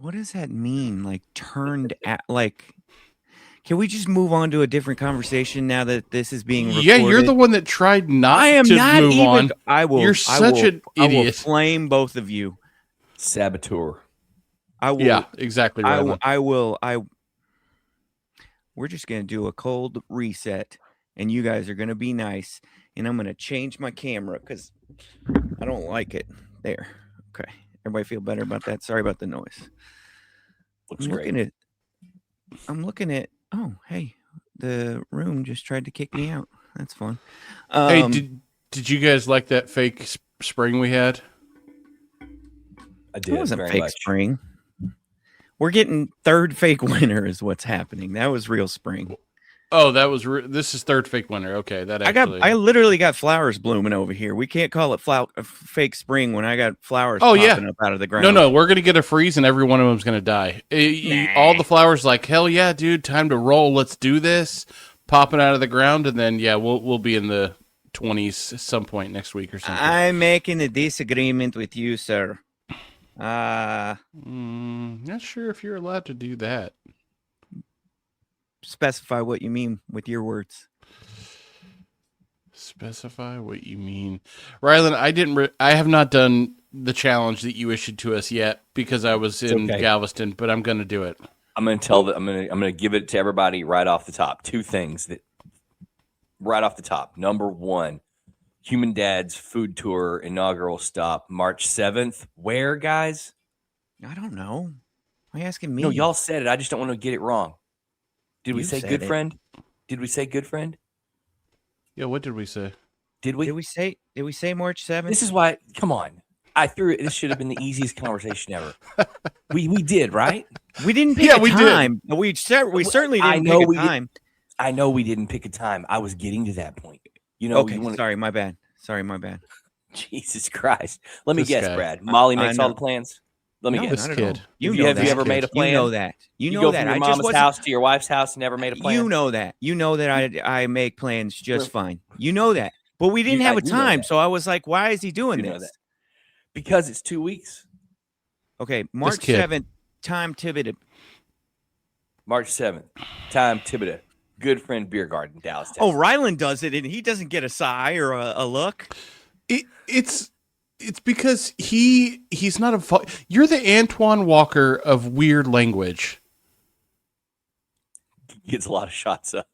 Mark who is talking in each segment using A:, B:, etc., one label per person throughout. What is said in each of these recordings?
A: What does that mean? Like turned at like can we just move on to a different conversation now that this is being recorded?
B: Yeah, you're the one that tried not
A: I am
B: to
A: not
B: move
A: even
B: on.
A: I will
B: You're such an
A: I will
B: idiot.
A: flame both of you.
C: Saboteur.
A: I will
B: Yeah, exactly right.
A: We're just going to do a cold reset and you guys are going to be nice and I'm going to change my camera cuz I don't like it. There. Okay. Everybody feel better about that? Sorry about the noise.
C: Looks great.
A: I'm looking at oh, hey. The room just tried to kick me out. That's fun.
B: Hey, did you guys like that fake spring we had?
C: I did.
A: It wasn't
C: very
A: fake
C: much.
A: spring. We're getting third fake winter is what's happening. That was real spring.
B: Oh, that was this is third fake winter. Okay, that actually.
A: I literally got flowers blooming over here. We can't call it fake spring when I got flowers popping up out of the ground.
B: No, we're gonna get a freeze and every one of them's gonna die. All the flowers, like hell yeah, dude, time to roll. Let's do this. Popping out of the ground, and then yeah, we'll be in the 20s some point next week or something.
A: I'm making a disagreement with you, sir.
B: Not sure if you're allowed to do that.
A: Specify what you mean with your words.
B: Specify what you mean, Rylan. I have not done the challenge that you issued to us yet because I was in Galveston, but I'm gonna do it.
C: I'm gonna I'm gonna give it to everybody right off the top. Two things that right off the top. Number one, Human Dad's food tour inaugural stop, March 7th. Where, guys?
A: I don't know. Why are you asking me?
C: No, y'all said it. I just don't want to get it wrong. Did we say good friend? Did we say good friend?
B: Yeah, what did we say?
C: Did we?
A: Did we say March 7th?
C: This is why. Come on. I threw it. This should have been the easiest conversation ever. We did, right?
A: We didn't pick a time. Did. We certainly didn't pick a time.
C: I know we didn't pick a time. I was getting to that point. You know.
A: Okay. Sorry, my bad.
C: Jesus Christ. Let me guess, Brad. Molly makes all the plans. Let me guess.
B: This kid.
C: Have you ever made a plan?
A: You know that.
C: You go from your mom's house to your wife's house and never made a plan?
A: You know that. You know that I make plans just fine. You know that. But we didn't have a time, so I was like, why is he doing this?
C: Because it's 2 weeks.
A: Okay, March 7th, time Thibodeau.
C: March 7th, time Thibodeau. Good Friend Beer Garden, Dallas, Texas.
A: Oh, Rylan does it, and he doesn't get a sigh or a look.
B: It's because he's not you're the Antoine Walker of weird language.
C: He gets a lot of shots up.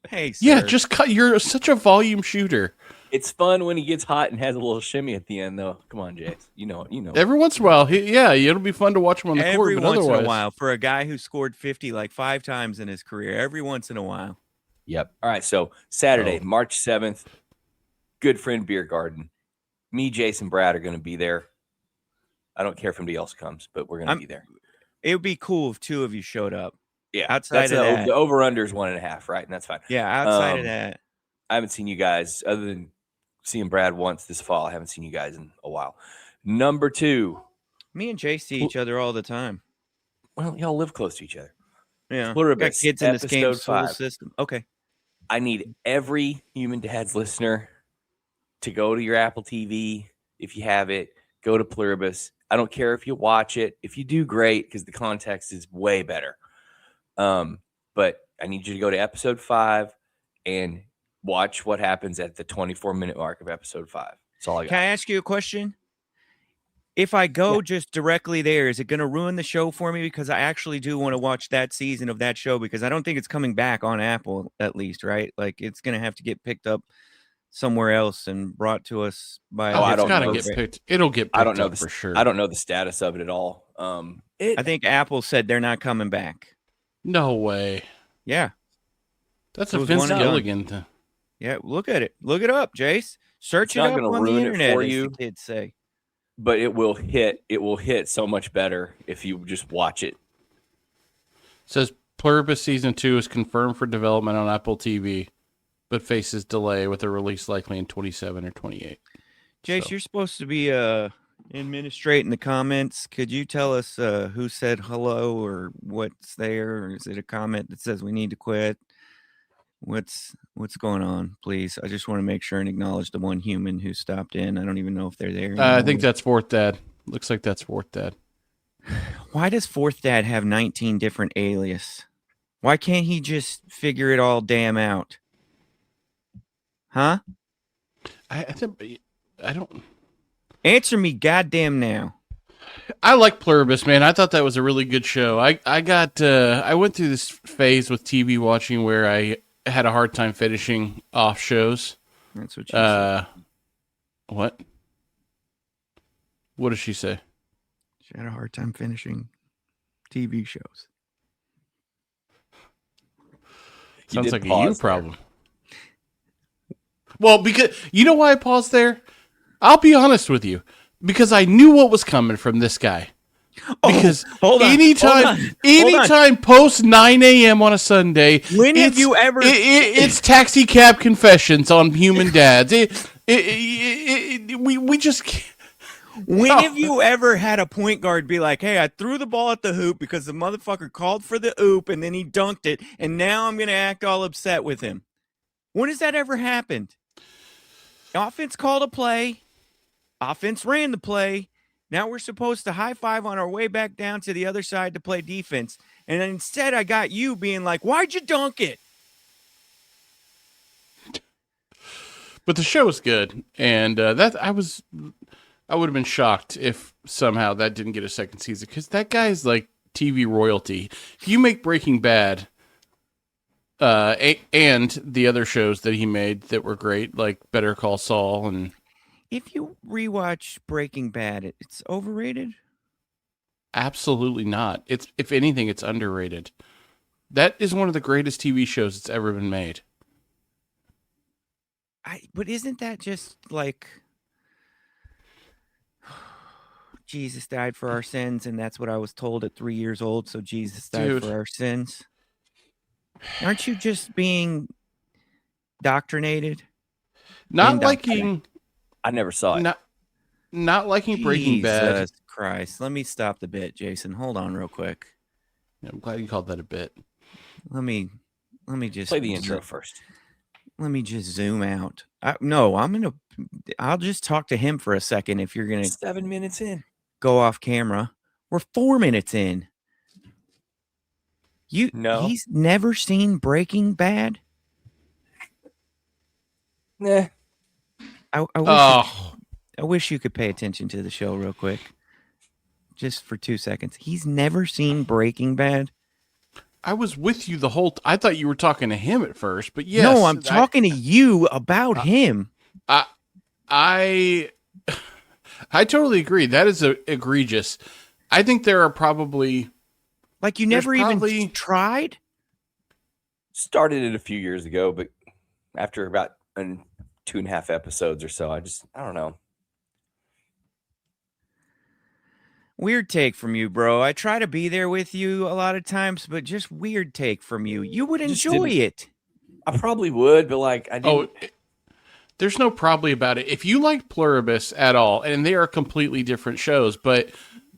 A: Hey, sir.
B: Yeah, just cut. You're such a volume shooter.
C: It's fun when he gets hot and has a little shimmy at the end, though. Come on, Jase. You know.
B: Every once in a while, it'll be fun to watch him on the court.
A: Every once in a while, for a guy who scored 50 like 5 times in his career, every once in a while.
C: Yep. All right, so Saturday, March 7th, Good Friend Beer Garden. Me, Jase, and Brad are going to be there. I don't care if anybody else comes, but we're going to be there.
A: It would be cool if 2 of you showed up.
C: Yeah.
A: Outside of that.
C: The over-under is 1.5, right? And that's fine.
A: Yeah, outside of that.
C: I haven't seen you guys, other than seeing Brad once this fall. I haven't seen you guys in a while. Number 2.
A: Me and Jay see each other all the time.
C: Well, y'all live close to each other.
A: Yeah.
C: Pluribus,
A: got kids in this game school system. Okay.
C: I need every Human Dad's listener to go to your Apple TV. If you have it, go to Pluribus. I don't care if you watch it. If you do, great, because the context is way better. But I need you to go to episode 5 and watch what happens at the 24-minute mark of episode 5. That's all I got.
A: Can I ask you a question? If I go just directly there, is it going to ruin the show for me? Because I actually do want to watch that season of that show because I don't think it's coming back on Apple, at least, right? Like, it's going to have to get picked up somewhere else and brought to us by.
B: Oh, it's got to get picked. It'll get picked
C: I don't know
B: up for sure.
C: I don't know the status of it at all.
A: I think Apple said they're not coming back.
B: No way.
A: Yeah.
B: That's a Vince Gilligan thing.
A: Yeah, look at it. Look it up, Jase. Search it up on the internet, as the kids say.
C: But it will hit. It will hit so much better if you just watch it.
B: It says Pluribus Season 2 is confirmed for development on Apple TV, but faces delay with a release likely in 27 or 28.
A: Jase, you're supposed to be administrating the comments. Could you tell us who said hello or what's there? Or is it a comment that says we need to quit? What's going on, please? I just want to make sure and acknowledge the one human who stopped in. I don't even know if they're there anymore.
B: I think that's Fourth Dad. Looks like that's Fourth Dad.
A: Why does Fourth Dad have 19 different alias? Why can't he just figure it all damn out? Huh?
B: I don't.
A: Answer me goddamn now.
B: I like Pluribus, man. I thought that was a really good show. I went through this phase with TV watching where I had a hard time finishing off shows.
A: That's what you said.
B: What? What does she say?
A: She had a hard time finishing TV shows.
B: Sounds like a you problem. Well, because you know why I paused there? I'll be honest with you. Because I knew what was coming from this guy. Because anytime post 9 a.m. on a Sunday,
A: when have you ever?
B: It's taxi cab confessions on human dads. We just can't.
A: When have you ever had a point guard be like, hey, I threw the ball at the hoop because the motherfucker called for the oop and then he dunked it, and now I'm going to act all upset with him? When has that ever happened? Offense called a play. Offense ran the play. Now we're supposed to high five on our way back down to the other side to play defense. And instead I got you being like, why'd you dunk it?
B: But the show was good. And I would have been shocked if somehow that didn't get a second season, because that guy is like TV royalty. If you make Breaking Bad and the other shows that he made that were great, like Better Call Saul, and
A: if you rewatch Breaking Bad, it's overrated?
B: Absolutely not. It's, if anything, it's underrated. That is one of the greatest TV shows that's ever been made.
A: But isn't that just like Jesus died for our sins, and that's what I was told at 3 years old, so Jesus died for our sins? Aren't you just being doctrinated?
B: Not liking...
C: I never saw it.
B: Not liking Breaking Bad.
A: Jesus Christ. Let me stop the bit, Jason. Hold on real quick.
B: Yeah, I'm glad you called that a bit.
A: Let me just
C: play the intro first.
A: Let me just zoom out. I'll just talk to him for a second if you're going to
C: 7 minutes in.
A: Go off camera. We're 4 minutes in. He's never seen Breaking Bad?
C: Nah.
A: I wish you could pay attention to the show real quick. Just for 2 seconds. He's never seen Breaking Bad?
B: I was with you the whole I thought you were talking to him at first, but yes.
A: No, I'm talking to you about him.
B: I totally agree. That is egregious. I think there are probably...
A: Like you never even tried?
C: Started it a few years ago, but after about 2.5 episodes or so, I don't know.
A: Weird take from you, bro. I try to be there with you a lot of times, but just weird take from you. You would enjoy it.
C: I probably would, but like I didn't.
B: There's no probably about it. If you like Pluribus at all, and they are completely different shows, but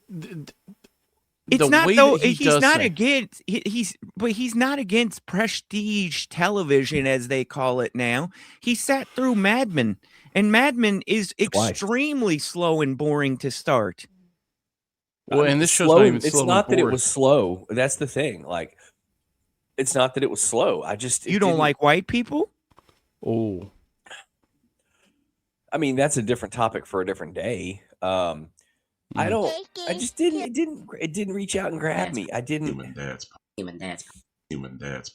A: it's not though. He's not against. He's not against prestige television, as they call it now. He sat through Mad Men, and Mad Men is extremely slow and boring to start.
B: Well, and this show's not even slow.
C: It's not that it was slow. That's the thing. Like, it's not that it was slow.
A: You don't like white people?
B: Oh,
C: I mean, that's a different topic for a different day. I just didn't. It didn't reach out and grab me. I didn't.
D: Human dads.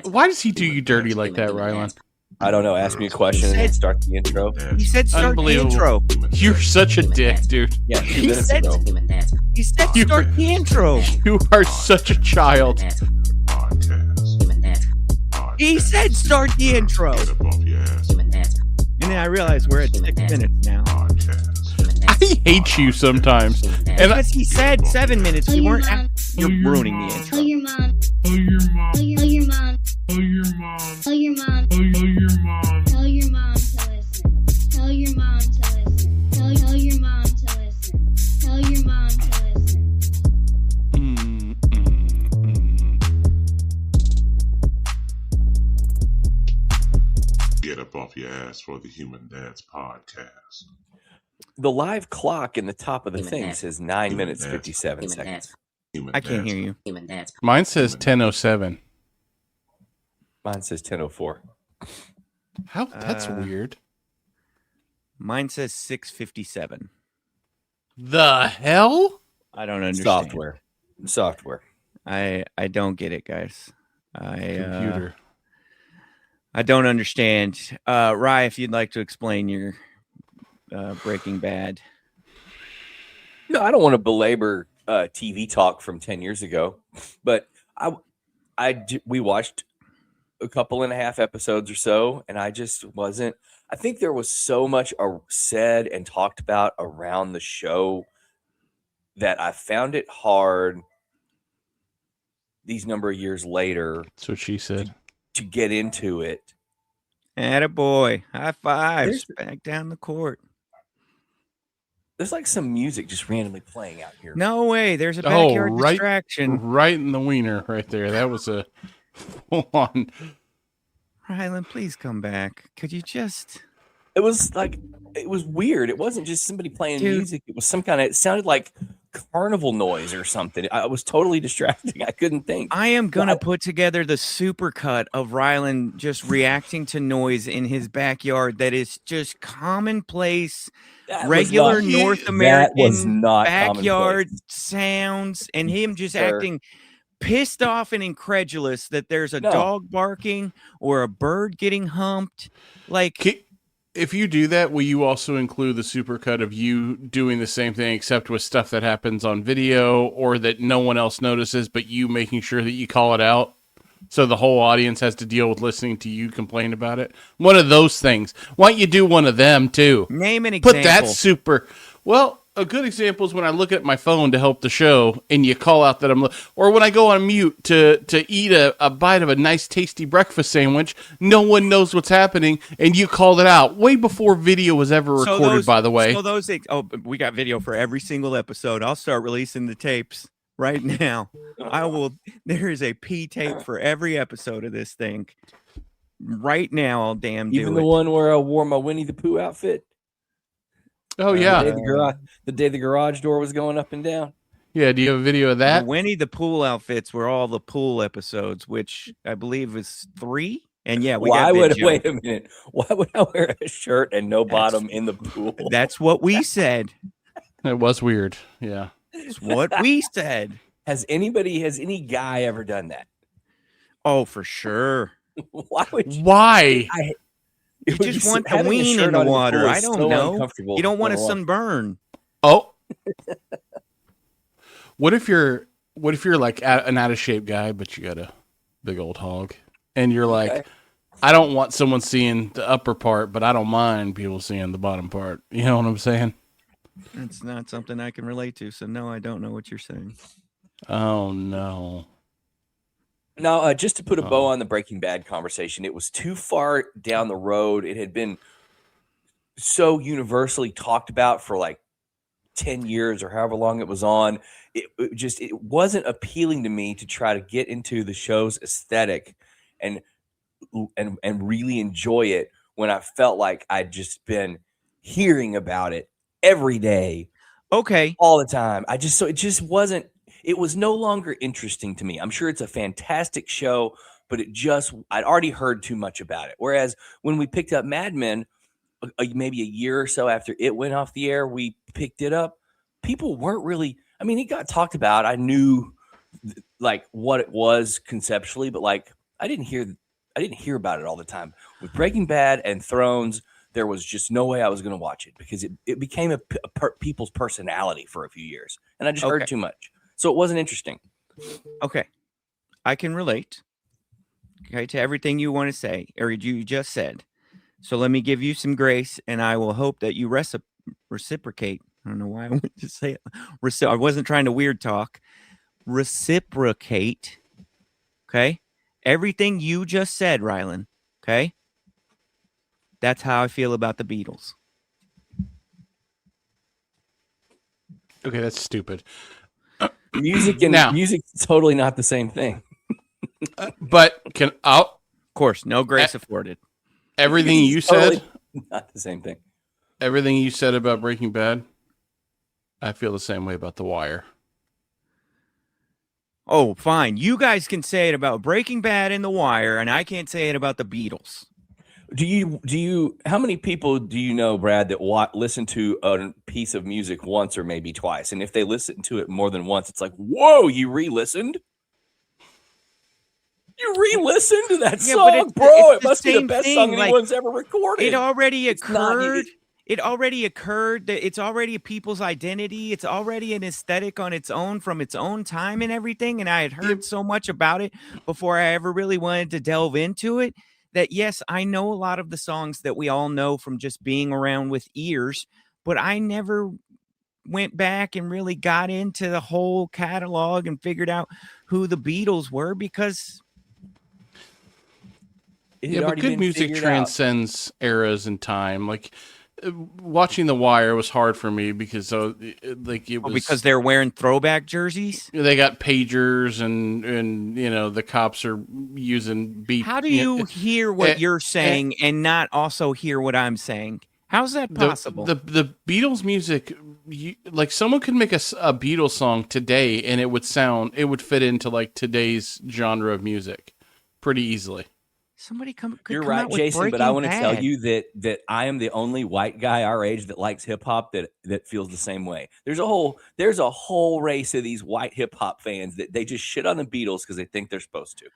B: Why does he do you dirty like that, Rylan?
C: I don't know. Ask me a question and then start the intro.
A: He said start the intro.
B: You're such a dick, dude.
C: Yeah, 2 minutes ago.
A: He said start the intro.
B: You are such a child.
A: He said start the intro. And then I realized we're at 6 minutes now.
B: I hate you sometimes. And
A: because he said 7 minutes. We weren't. You're ruining the intro.
D: Tell your mom. Tell your mom. Tell your mom. Tell your mom. Tell your mom. Tell your mom. Tell your mom to listen. Tell your mom to listen. Tell your mom to listen. Tell your mom to listen.
E: Get up off your ass for the Human Dads podcast.
C: The live clock in the top of the thing says 9 minutes 57 seconds.
E: Human
A: I can't
E: dad's
A: hear you.
F: Human dad's
B: Mine says 10:07.
C: Mine says 10:04.
B: How? That's weird.
A: Mine says 6:57.
B: The hell?
A: I don't understand.
C: Software.
A: I don't get it, guys.
B: Computer.
A: I don't understand. Rye, if you'd like to explain your Breaking Bad.
C: No, I don't want to belabor TV talk from 10 years ago, but we watched a couple and a half episodes or so, and I just wasn't. I think there was so much said and talked about around the show that I found it hard these number of years later.
B: That's what she said.
C: To get into it.
A: Attaboy. High fives. Back down the court.
C: There's like some music just randomly playing out here.
A: No way. There's a backyard
B: right,
A: distraction.
B: Right in the wiener right there. That was a full-on.
A: Rylan, please come back. Could you just...
C: It was weird. It wasn't just somebody playing music. It was it sounded like carnival noise or something. I was totally distracting. I couldn't think.
A: I am going to put together the supercut of Rylan just reacting to noise in his backyard that is just commonplace, regular North American backyard sounds, and him just acting pissed off and incredulous that there's a dog barking or a bird getting humped. Like...
B: If you do that, will you also include the supercut of you doing the same thing, except with stuff that happens on video or that no one else notices, but you making sure that you call it out so the whole audience has to deal with listening to you complain about it? One of those things. Why don't you do one of them, too?
A: Name an example.
B: Put that super... Well, a good example is when I look at my phone to help the show and you call out that or when I go on mute to eat a bite of a nice tasty breakfast sandwich, no one knows what's happening and you called it out way before video was ever recorded, by the way.
A: So those things, we got video for every single episode. I'll start releasing the tapes right now. There is a P tape for every episode of this thing. Right now, I'll do
C: Even the one where I wore my Winnie the Pooh outfit.
B: Oh, yeah.
C: The day the garage door was going up and down.
B: Yeah, do you have a video of that?
A: The Winnie the Pooh outfits were all the pool episodes, which I believe is 3. And yeah,
C: wait a minute. Why would I wear a shirt and no bottom in the pool?
A: That's what we said.
B: It was weird. Yeah.
A: That's what we said.
C: Has any guy ever done that?
A: For sure.
B: Why?
A: You just want the ween in the water. I don't know. You don't want a sunburn.
B: Oh. What if you're like an out of shape guy, but you got a big old hog, and you're like, I don't want someone seeing the upper part, but I don't mind people seeing the bottom part. You know what I'm saying?
A: That's not something I can relate to. So no, I don't know what you're saying.
B: Oh no.
C: No, just to put a bow on the Breaking Bad conversation, it was too far down the road. It had been so universally talked about for like 10 years or however long it was on. It wasn't appealing to me to try to get into the show's aesthetic and really enjoy it when I felt like I'd just been hearing about it every day.
A: Okay.
C: All the time. It was no longer interesting to me. I'm sure it's a fantastic show, but I'd already heard too much about it. Whereas when we picked up Mad Men, maybe a year or so after it went off the air, we picked it up. People weren't really, it got talked about. I knew like what it was conceptually, but like I didn't hear about it all the time. With Breaking Bad and Thrones, there was just no way I was going to watch it because it became people's personality for a few years. And I just heard too much. So it wasn't interesting.
A: Okay. I can relate to everything you want to say or you just said. So let me give you some grace and I will hope that you reciprocate. I don't know why I went to say it. I wasn't trying to weird talk. Reciprocate. Okay. Everything you just said, Rylan. Okay. That's how I feel about the Beatles.
B: Okay, that's stupid.
C: Music's totally not the same thing.
B: But
A: of course, no grace afforded.
B: Everything you said,
C: not the same thing.
B: Everything you said about Breaking Bad, I feel the same way about The Wire.
A: Oh, fine. You guys can say it about Breaking Bad and The Wire, and I can't say it about the Beatles.
C: How many people do you know, Brad, that listen to a piece of music once or maybe twice? And if they listen to it more than once, it's like, whoa, you re-listened? You re-listened to that song, bro. It must be the best song anyone's ever recorded.
A: It already occurred. It already occurred. That it's already a people's identity. It's already an aesthetic on its own from its own time and everything. And I had heard so much about it before I ever really wanted to delve into it that, yes, I know a lot of the songs that we all know from just being around with ears, but I never went back and really got into the whole catalog and figured out who the Beatles were because...
B: Yeah, but good music transcends eras and time. Like watching The Wire was hard for me because
A: because they're wearing throwback jerseys.
B: They got pagers and you know the cops are using beep.
A: How do you hear what you're saying and not also hear what I'm saying? How's that possible?
B: The Beatles music, like someone could make a Beatles song today and it would fit into like today's genre of music pretty easily.
A: Somebody could
C: You're
A: come
C: right,
A: out with
C: Jason, but I want to
A: Breaking
C: tell
A: Bad.
C: you that I am the only white guy our age that likes hip hop that feels the same way. There's a whole race of these white hip hop fans that they just shit on the Beatles because they think they're supposed to.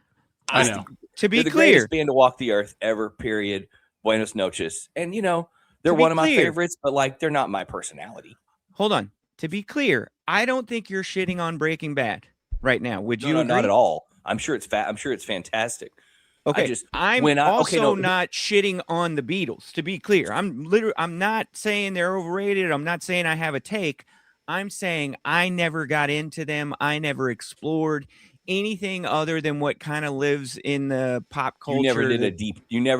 B: I know.
A: To be
C: they're the
A: clear,
C: greatest band to walk the earth ever. Period. Buenos noches, and you know they're one of my favorites, but like they're not my personality.
A: Hold on. To be clear, I don't think you're shitting on Breaking Bad right now. Would you?
C: No,
A: agree?
C: not at all. I'm sure it's I'm sure it's fantastic.
A: Okay, I'm not shitting on the Beatles. To be clear, I'm not saying they're overrated. I'm not saying I have a take. I'm saying I never got into them. I never explored anything other than what kind of lives in the pop culture.
C: You never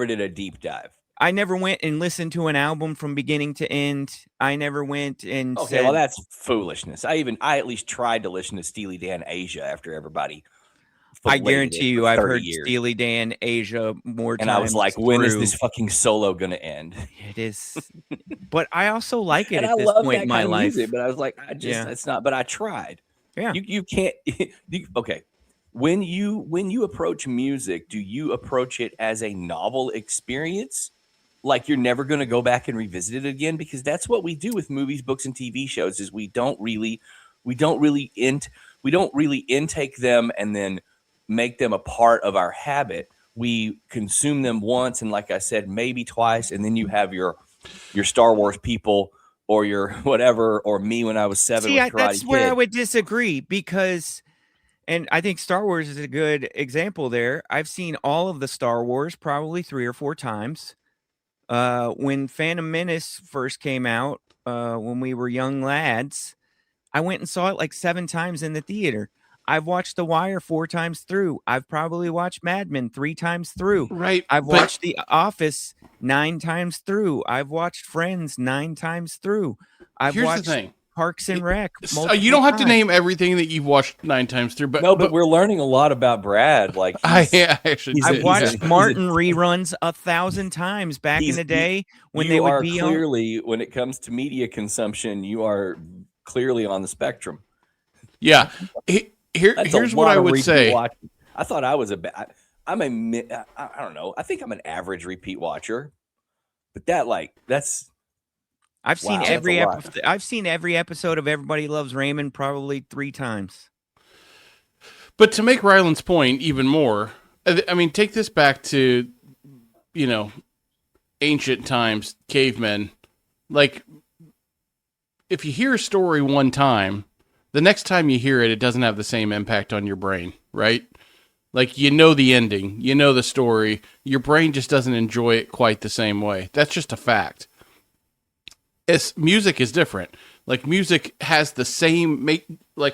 C: did a deep dive.
A: I never went and listened to an album from beginning to end. I never went and said,
C: well, that's foolishness. I at least tried to listen to Steely Dan Asia after everybody.
A: I guarantee you, I've heard Steely Dan Asia more times.
C: And I was like, when is this fucking solo going to end?
A: It is. But I also like it
C: and
A: at
C: I
A: this
C: love
A: point
C: that
A: in my
C: kind of
A: life.
C: music, but I was like, it's not, but I tried.
A: Yeah.
C: You can't, okay. When you approach music, do you approach it as a novel experience? Like you're never going to go back and revisit it again? Because that's what we do with movies, books, and TV shows is we don't really intake them and then make them a part of our habit. We consume them once, and like I said, maybe twice, and then you have your Star Wars people or your whatever, or me when I was 7 with Karate
A: that's
C: Kid.
A: where I would disagree because, and I think Star Wars is a good example there. I've seen all of the Star Wars probably 3 or 4 times. When Phantom Menace first came out, when we were young lads, I went and saw it like 7 times in the theater. I've watched The Wire 4 times through. I've probably watched Mad Men 3 times through.
B: Right.
A: I've watched The Office 9 times through. I've watched Friends 9 times through.
B: Here's the thing.
A: Parks and Rec.
B: You don't have to name everything that you've watched 9 times through, but
C: but we're learning a lot about Brad. Like
A: I've watched Martin reruns 1,000 times back in the day when they would be
C: clearly when it comes to media consumption, you are clearly on the spectrum.
B: Yeah. Here's what I would say.
C: Watching. I thought I was I don't know. I think I'm an average repeat watcher, but that's.
A: I've seen every episode of Everybody Loves Raymond probably 3 times.
B: But to make Ryland's point even more, I mean, take this back to, ancient times, cavemen. Like, if you hear a story one time, the next time you hear it, it doesn't have the same impact on your brain, right? Like, you know the ending, you know the story, your brain just doesn't enjoy it quite the same way. That's just a fact. Music is different. Like, music has the same,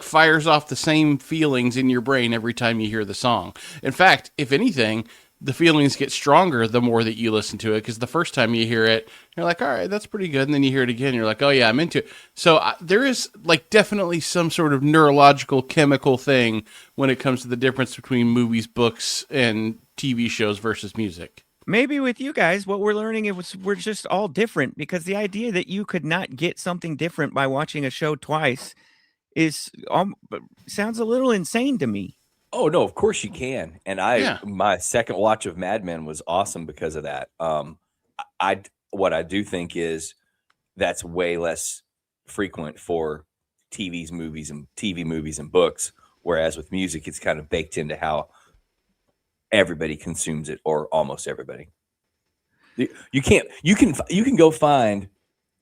B: fires off the same feelings in your brain every time you hear the song. In fact, if anything, the feelings get stronger the more that you listen to it, because the first time you hear it, you're like, all right, that's pretty good. And then you hear it again, you're like, oh yeah, I'm into it. So there is definitely some sort of neurological chemical thing when it comes to the difference between movies, books, and TV shows versus music.
A: Maybe with you guys, what we're learning is we're just all different, because the idea that you could not get something different by watching a show twice is sounds a little insane to me.
C: Oh no, of course you can. And my second watch of Mad Men was awesome because of that. What I do think is that's way less frequent for TV movies and books, whereas with music, it's kind of baked into how everybody consumes it, or almost everybody. You can go find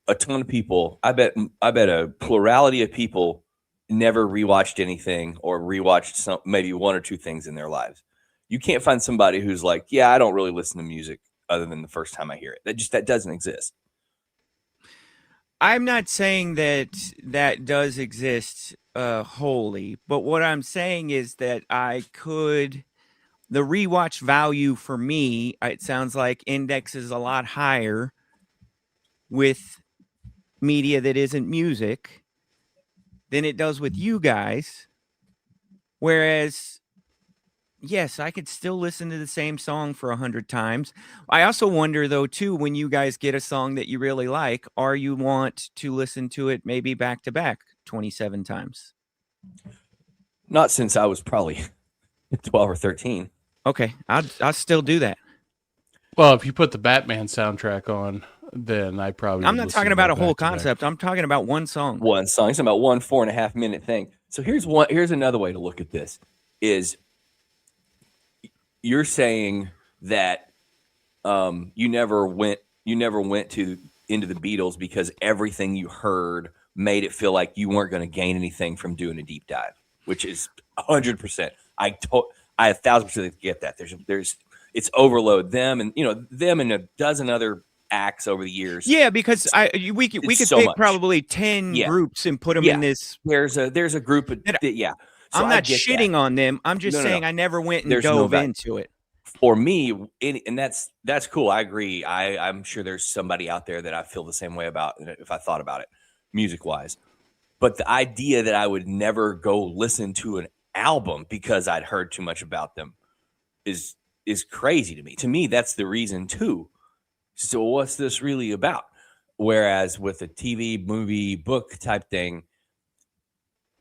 C: a ton of people. I bet a plurality of people never rewatched anything or rewatched maybe one or two things in their lives. You can't find somebody who's like, yeah, I don't really listen to music other than the first time I hear it. That doesn't exist.
A: I'm not saying that does exist wholly, but what I'm saying is that the rewatch value for me, it sounds like indexes a lot higher with media that isn't music than it does with you guys. Whereas, yes, I could still listen to the same song for 100 times. I also wonder, though, too, when you guys get a song that you really like, are you want to listen to it maybe back to back 27 times?
C: Not since I was probably 12 or 13.
A: Okay, I'll still do that.
B: Well, if you put the Batman soundtrack on, then I probably.
A: I'm not talking about a whole concept. I'm talking about one song.
C: One song. It's about 1 4.5 minute thing. So here's another way to look at this: is you're saying that you never went into the Beatles because everything you heard made it feel like you weren't going to gain anything from doing a deep dive, which is 100%. I 1,000% get that. It's overload them and a dozen other acts over the years.
A: Yeah, because we could pick probably 10 groups and put them in this.
C: There's a group of So
A: I'm not shitting on them. I'm just saying I never went and dove into it.
C: For me, and that's cool. I agree. I'm sure there's somebody out there that I feel the same way about if I thought about it, music wise. But the idea that I would never go listen to an album because I'd heard too much about them is crazy to me. To me, that's the reason too. So what's this really about? Whereas with a TV, movie, book type thing,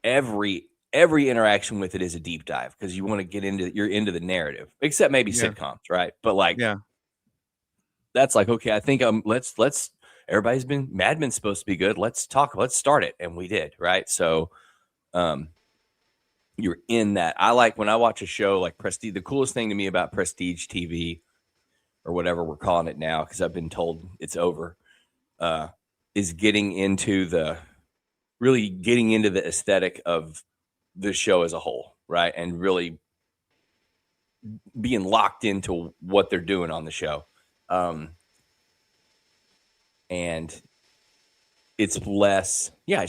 C: every interaction with it is a deep dive because you want to get you're into the narrative, except maybe sitcoms, right? But that's like, okay, I think let's Mad Men's supposed to be good. Let's start it. And we did, right? So, you're in that. I like when I watch a show like Prestige. The coolest thing to me about Prestige TV, or whatever we're calling it now, because I've been told it's over, is getting into the aesthetic of the show as a whole, right? And really being locked into what they're doing on the show. And it's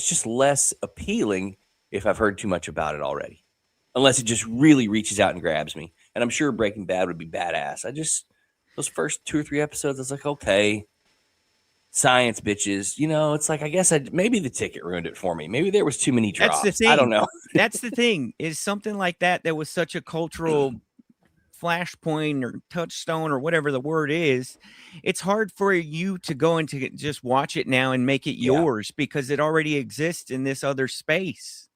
C: just less appealing if I've heard too much about it already, unless it just really reaches out and grabs me. And I'm sure Breaking Bad would be badass. Those first 2 or 3 episodes, I was like, okay, science, bitches. It's like, I guess maybe the ticket ruined it for me. Maybe there was too many drops.
A: That's the thing.
C: I don't know.
A: That's the thing, is something like that was such a cultural flashpoint or touchstone or whatever the word is. It's hard for you to go into just watch it now and make it yours because it already exists in this other space.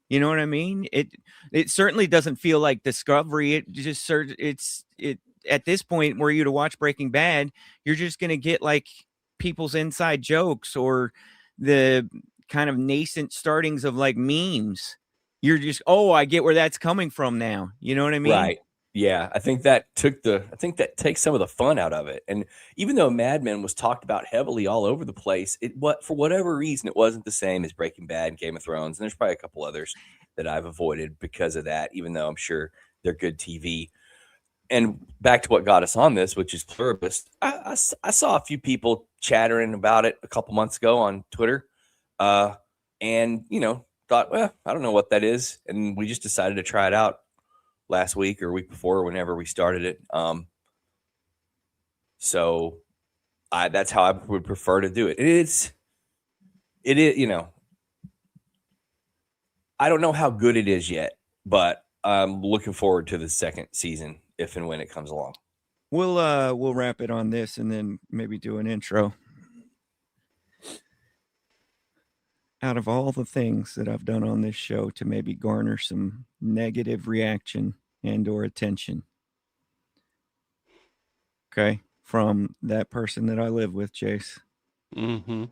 A: You know what I mean? It certainly doesn't feel like Discovery. It just at this point, were you to watch Breaking Bad, you're just going to get like people's inside jokes or the kind of nascent startings of like memes. You're just, I get where that's coming from now. You know what I mean?
C: Right. Yeah. I think that takes some of the fun out of it. And even though Mad Men was talked about heavily all over the place, for whatever reason, it wasn't the same as Breaking Bad and Game of Thrones. And there's probably a couple others that I've avoided because of that, even though I'm sure they're good TV. And back to what got us on this, which is Pluribus. I saw a few people chattering about it a couple months ago on Twitter, and thought, well, I don't know what that is, and we just decided to try it out last week or week before, whenever we started it. So that's how I would prefer to do it. It is. I don't know how good it is yet, but I'm looking forward to the second season if and when it comes along.
A: We'll wrap it on this and then maybe do an intro. out of all the things that I've done on this show to maybe garner some negative reaction and or attention, okay, from that person that I live with, Jase,
B: Mm-hmm.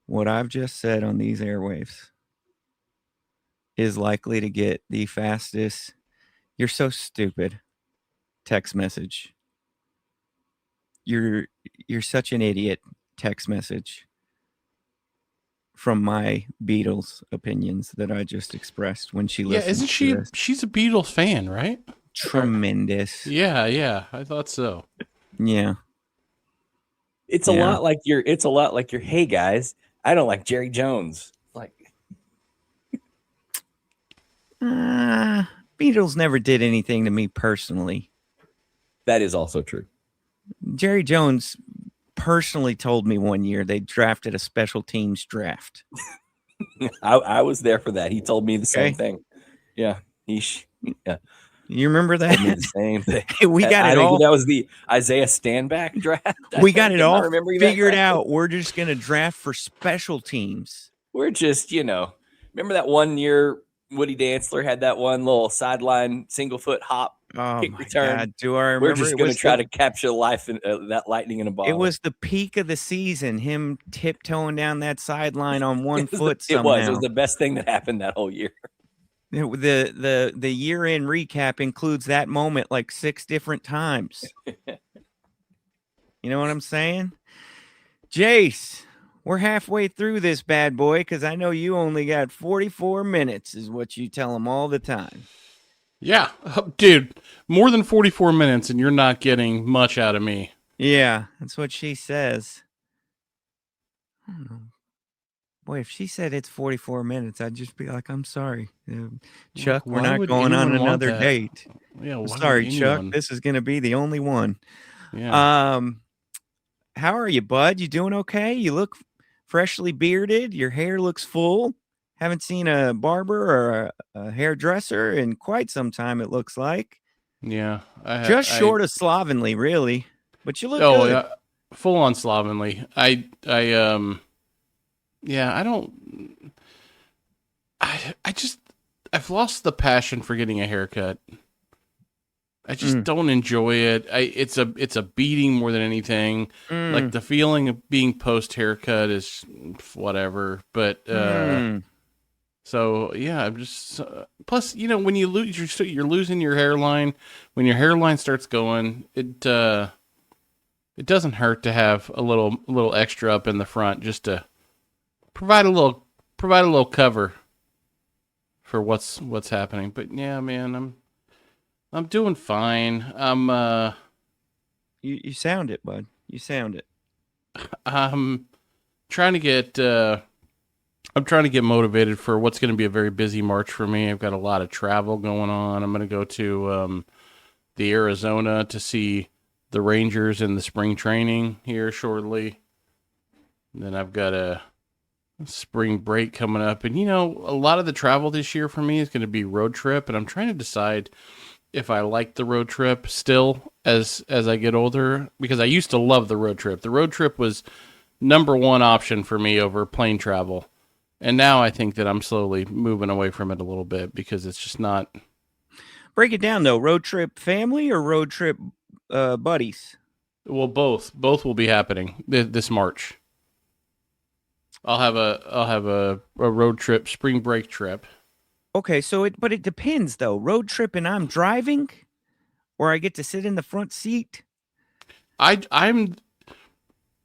A: what I've just said on these airwaves is likely to get the fastest "you're so stupid" text message. You're such an idiot text message from my Beatles opinions that I just expressed when she
B: Yeah,
A: listens
B: isn't
A: to
B: she?
A: this.
B: She's a Beatles fan, right?
A: Tremendous.
B: Yeah, I thought so.
A: Yeah.
C: It's a lot like your. It's a lot like your. Hey guys, I don't like Jerry Jones. Like,
A: Beatles never did anything to me personally.
C: that is also true.
A: Jerry Jones personally told me one year they drafted a special teams draft.
C: I was there for that. He told me the same
A: Okay.
C: thing. Yeah, yeah.
A: You remember that?
C: Told me the same thing.
A: We got
C: I
A: it
C: think
A: all.
C: that was the Isaiah Standback draft.
A: We got it
C: Am I
A: all
C: remembering that
A: figured
C: correctly?
A: out. We're just going to draft for special teams.
C: We're just, remember that one year Woody Dantzler had that one little sideline single foot hop
A: Oh
C: kick
A: my
C: return.
A: God. Do I remember?
C: We're just going to try to capture life in that lightning in a bottle.
A: It was the peak of the season, him tiptoeing down that sideline on one foot
C: It
A: somehow.
C: was the best thing that happened that whole year.
A: The year-end recap includes that moment like 6 different times. You know what I'm saying? Jase, we're halfway through this bad boy because I know you only got 44 minutes is what you tell them all the time.
B: Yeah, dude, more than 44 minutes and you're not getting much out of me.
A: Yeah, that's what she says. I don't know. Boy, if she said it's 44 minutes, I'd just be like, I'm sorry. Chuck, we're
B: Why
A: not
B: would
A: going on
B: anyone want
A: another
B: that?
A: date.
B: Yeah, why would
A: Sorry, Chuck.
B: anyone?
A: This is going to be the only one.
B: Yeah.
A: How are you, bud? You doing okay? You look freshly bearded. Your hair looks full. Haven't seen a barber or a hairdresser in quite some time, it looks like.
B: Yeah.
A: Just short of slovenly, really. But you look
B: Oh,
A: good.
B: yeah. Full on slovenly. Yeah, I've lost the passion for getting a haircut. I just don't enjoy it. It's a beating more than anything. Like the feeling of being post haircut is whatever. But so yeah, I'm just plus when you lose you're losing your hairline. When your hairline starts going, it doesn't hurt to have a little extra up in the front just to provide a little cover for what's happening. But yeah, man, I'm doing fine.
A: You sound it, bud. You sound it.
B: I'm trying to get motivated for what's going to be a very busy March for me. I've got a lot of travel going on. I'm going to go to the Arizona to see the Rangers in the spring training here shortly. And then I've got a spring break coming up. And, a lot of the travel this year for me is going to be road trip. And I'm trying to decide if I like the road trip still as I get older, because I used to love the road trip. The road trip was number one option for me over plane travel. And now I think that I'm slowly moving away from it a little bit because it's just not.
A: Break it down, though. Road trip family or road trip buddies?
B: Well, both will be happening this March. I'll have a road trip, spring break trip.
A: Okay, but it depends though. Road trip and I'm driving, or I get to sit in the front seat.
B: I'm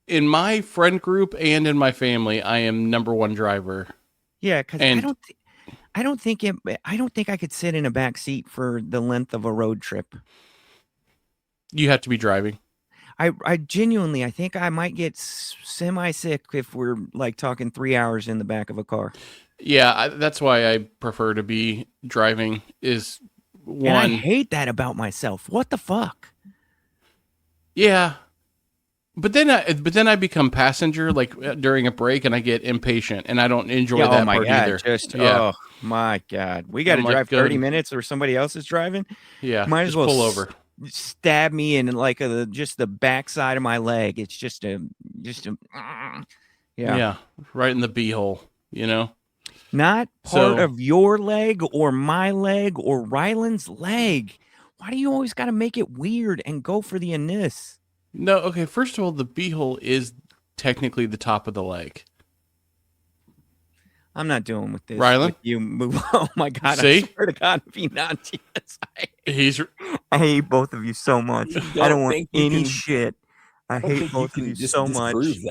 B: in my friend group and in my family. I am number one driver.
A: Yeah, because I don't think I could sit in a back seat for the length of a road trip.
B: You have to be driving.
A: I genuinely, I think I might get semi sick if we're like talking 3 hours in the back of a car.
B: Yeah, that's why I prefer to be driving. Is one.
A: And I hate that about myself. What the fuck?
B: Yeah, but then I become passenger like during a break, and I get impatient, and I don't enjoy that part either.
A: Oh my God, we got to drive 30 minutes, or somebody else is driving.
B: Yeah,
A: might as well
B: pull over.
A: Stab me in like just the backside of my leg. It's just a
B: yeah, right in the beehole. you know?
A: Not part
B: So-
A: of your leg or my leg or Ryland's leg. Why do you always got to make it weird and go for the anus?
B: No, okay, first of all, the beehole is technically the top of the leg.
A: I'm not doing with this.
B: Rylan?
A: With you move. Oh my God.
B: See?
A: I swear to God, if you not, yes,
B: He's
A: I hate both of you so much.
C: You
A: I don't want
C: think you
A: any
C: can-
A: shit. I
C: don't
A: hate
C: think
A: both
C: you
A: of
C: can
A: you
C: just
A: so much.
C: disprove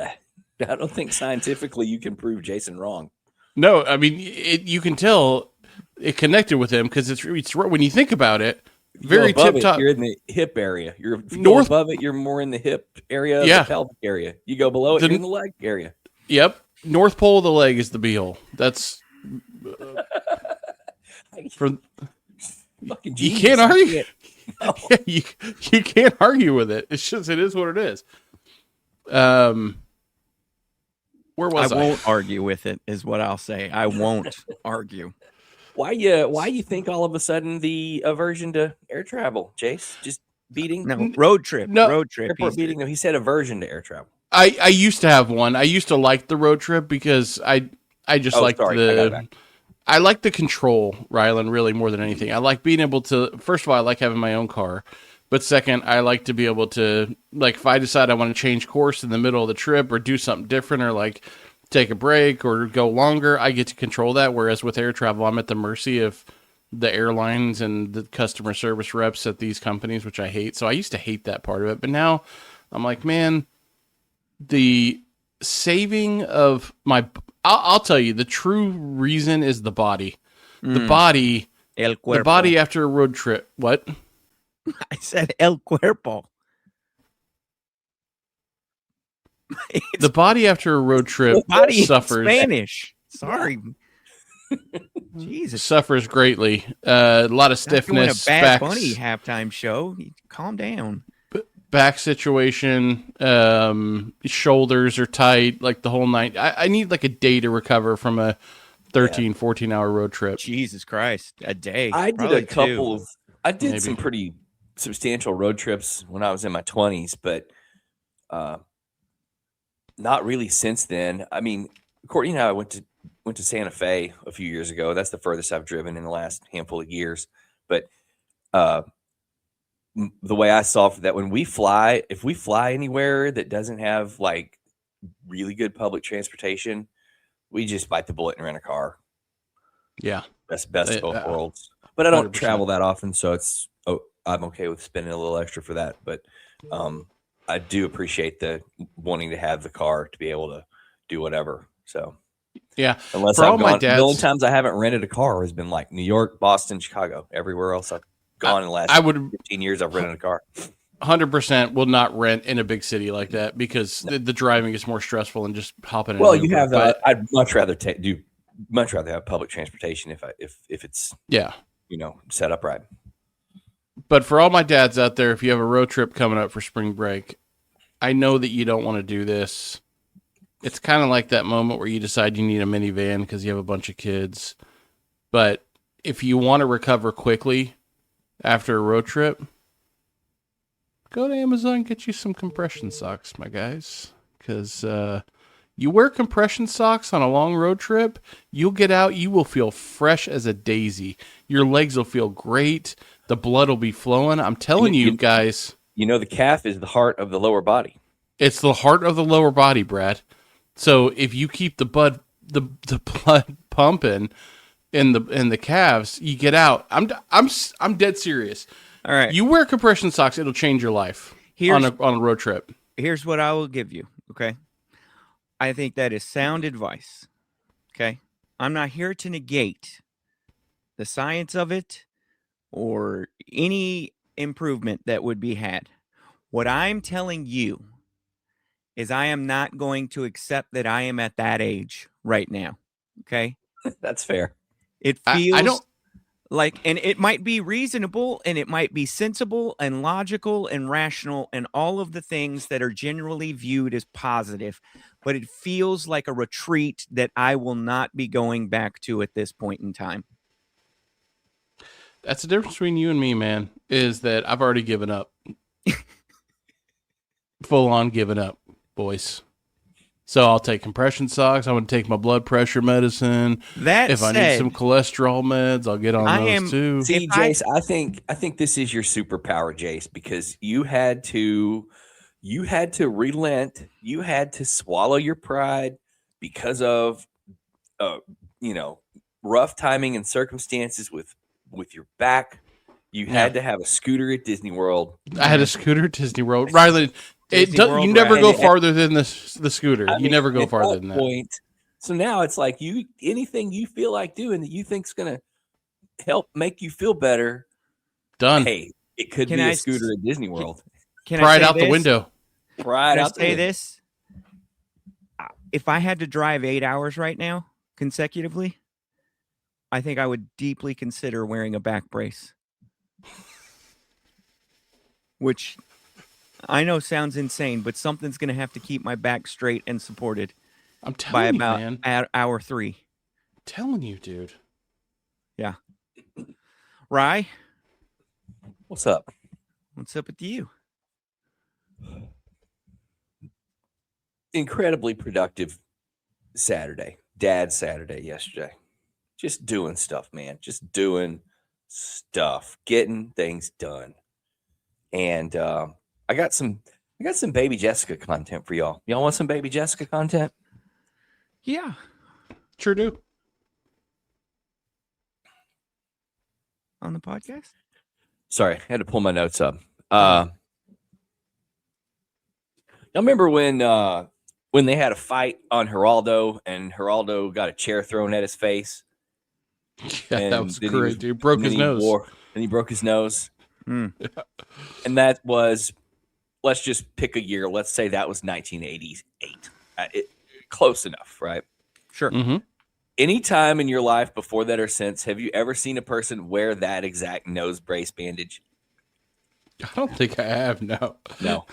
C: that. I don't think scientifically you can prove Jason wrong.
B: No, I mean, you can tell it connected with him because it's when you think about it, very
C: You go above
B: tip top.
C: You're in the hip area. If you
B: North-
C: go above it, you're more in the hip area,
B: Yeah.
C: the pelvic area. You go below it,
B: The-
C: you're in the leg area.
B: Yep, North Pole of the leg is the beehole. That's for
C: Fucking
B: you
C: genius.
B: can't
C: I
B: argue.
C: can't-
B: you can't argue with it. It's just it is what it is. Where was I?
A: won't argue with it, is what I'll say. I won't argue.
C: Why you think all of a sudden the aversion to air travel, Jase? Just beating
A: No, road trip.
B: No.
A: Road trip.
C: airport
A: He's-
C: beating. No, he said aversion to air travel.
B: I used to have one. I used to like the road trip because I just
C: Oh,
B: like
C: sorry, I got it
B: the
C: back.
B: I like the control, Rylan, really more than anything. I like being able to. First of all, I like having my own car, but second, I like to be able to, like, if I decide I want to change course in the middle of the trip or do something different or like take a break or go longer, I get to control that. Whereas with air travel, I'm at the mercy of the airlines and the customer service reps at these companies, which I hate. So I used to hate that part of it, but now I'm like, man, the saving of my, I'll tell you, the true reason is the body. The body,
A: El
B: the
A: cuerpo.
B: body after a road trip. What?
A: I said el cuerpo.
B: The body after a road trip
A: Body in
B: suffers
A: Spanish. Sorry. Jesus.
B: suffers greatly. A lot of
A: Not doing a
B: stiffness,
A: Bad
B: back,
A: Bunny halftime show. Calm down.
B: back situation. Shoulders are tight, like the whole night. I need like a day to recover from a 13, 14-hour road trip.
A: Jesus Christ. A day.
C: I did
A: Probably
C: a couple
A: two.
C: of. I did
B: Maybe.
C: some pretty substantial road trips when I was in my 20s, but not really since then. I mean, Courtney and I went to Santa Fe a few years ago. That's the furthest I've driven in the last handful of years. But the way I saw for that, when we fly, if we fly anywhere that doesn't have like really good public transportation, we just bite the bullet and rent a car.
B: Yeah.
C: That's best of both
B: 100%.
C: worlds. But I don't
B: 100%.
C: travel that often, so I'm okay with spending a little extra for that. But I do appreciate the wanting to have the car to be able to do whatever. So
B: Yeah.
C: unless
B: For all
C: I've
B: my
C: gone, the only
B: dads-
C: times I haven't rented a car has been like New York, Boston, Chicago. Everywhere else I've gone in the last
B: I would
C: 15 years, I've rented a car.
B: 100% will not rent in a big city like that because the driving is more stressful than just hopping in.
C: Well,
B: an
C: you
B: Uber,
C: have
B: but
C: I'd much rather have public transportation if it's
B: yeah.
C: set up right.
B: But for all my dads out there, if you have a road trip coming up for spring break, I know that you don't want to do this. It's kind of like that moment where you decide you need a minivan because you have a bunch of kids. But if you want to recover quickly after a road trip, go to Amazon and get you some compression socks, my guys. Because you wear compression socks on a long road trip, you'll get out, you will feel fresh as a daisy. Your legs will feel great. The blood will be flowing. I'm telling you guys,
C: The calf is the heart of the lower body.
B: it's the heart of the lower body, Brad. So if you keep the blood pumping in the calves, you get out. I'm dead serious.
A: All right.
B: You wear compression socks, it'll change your life on a road trip.
A: Here's what I will give you. Okay. I think that is sound advice. Okay. I'm not here to negate the science of it or any improvement that would be had. What I'm telling you is I am not going to accept that I am at that age right now. Okay.
C: That's fair.
A: It feels
B: I don't.
A: like, and it might be reasonable and it might be sensible and logical and rational and all of the things that are generally viewed as positive, but it feels like a retreat that I will not be going back to at this point in time.
B: That's the difference between you and me, man, is that I've already given up. Full on given up, boys. So I'll take compression socks. I'm going to take my blood pressure medicine.
A: That
B: If I need
A: said,
B: some chocolesteral meds, I'll get on
A: I
B: those
A: am-
B: too.
C: See,
A: If I-
C: Jase, I think this is your superpower, Jase, because you had to relent, you had to swallow your pride because of rough timing and circumstances with your back. You had to have a scooter at Disney World.
B: I had a scooter at Disney World. Riley,
A: Disney
B: you
A: World
B: never
A: ride.
B: go farther than the scooter.
C: I
B: You
C: mean,
B: never go
C: at
B: farther than that.
C: Point, so now it's like anything you feel like doing that you think's gonna help make you feel better.
B: Done.
C: Hey, it could
A: Can
C: be
A: I
C: a scooter at Disney World.
A: Can
B: Pride
A: I say
B: out the
A: this?
B: window.
C: Right
A: Can I
C: out the
A: say
C: window.
A: this? If I had to drive 8 hours right now consecutively, I think I would deeply consider wearing a back brace. Which I know sounds insane, but something's going to have to keep my back straight and supported
B: I'm
A: by
B: telling you,
A: about
B: man.
A: hour 3.
B: Telling you, dude.
A: Rye,
C: What's up?
A: what's up with you?
C: Incredibly productive Saturday. Dad's Saturday yesterday. Just doing stuff, man. Just doing stuff, getting things done. And I got some baby Jessica content for y'all. Y'all want some baby Jessica content?
A: Yeah.
B: Sure do.
A: On the podcast?
C: Sorry, I had to pull my notes up. Y'all remember when they had a fight on Geraldo and Geraldo got a chair thrown at his face?
B: Yeah,
C: And
B: that was
C: then he
B: great, dude. Broke his nose.
C: And he broke his nose.
A: Mm.
C: And that was, let's just pick a year. Let's say that was 1988. Close enough, right?
A: Sure.
B: Mm-hmm.
C: Any time in your life before that or since, have you ever seen a person wear that exact nose brace bandage?
B: I don't think I have. No.
C: No.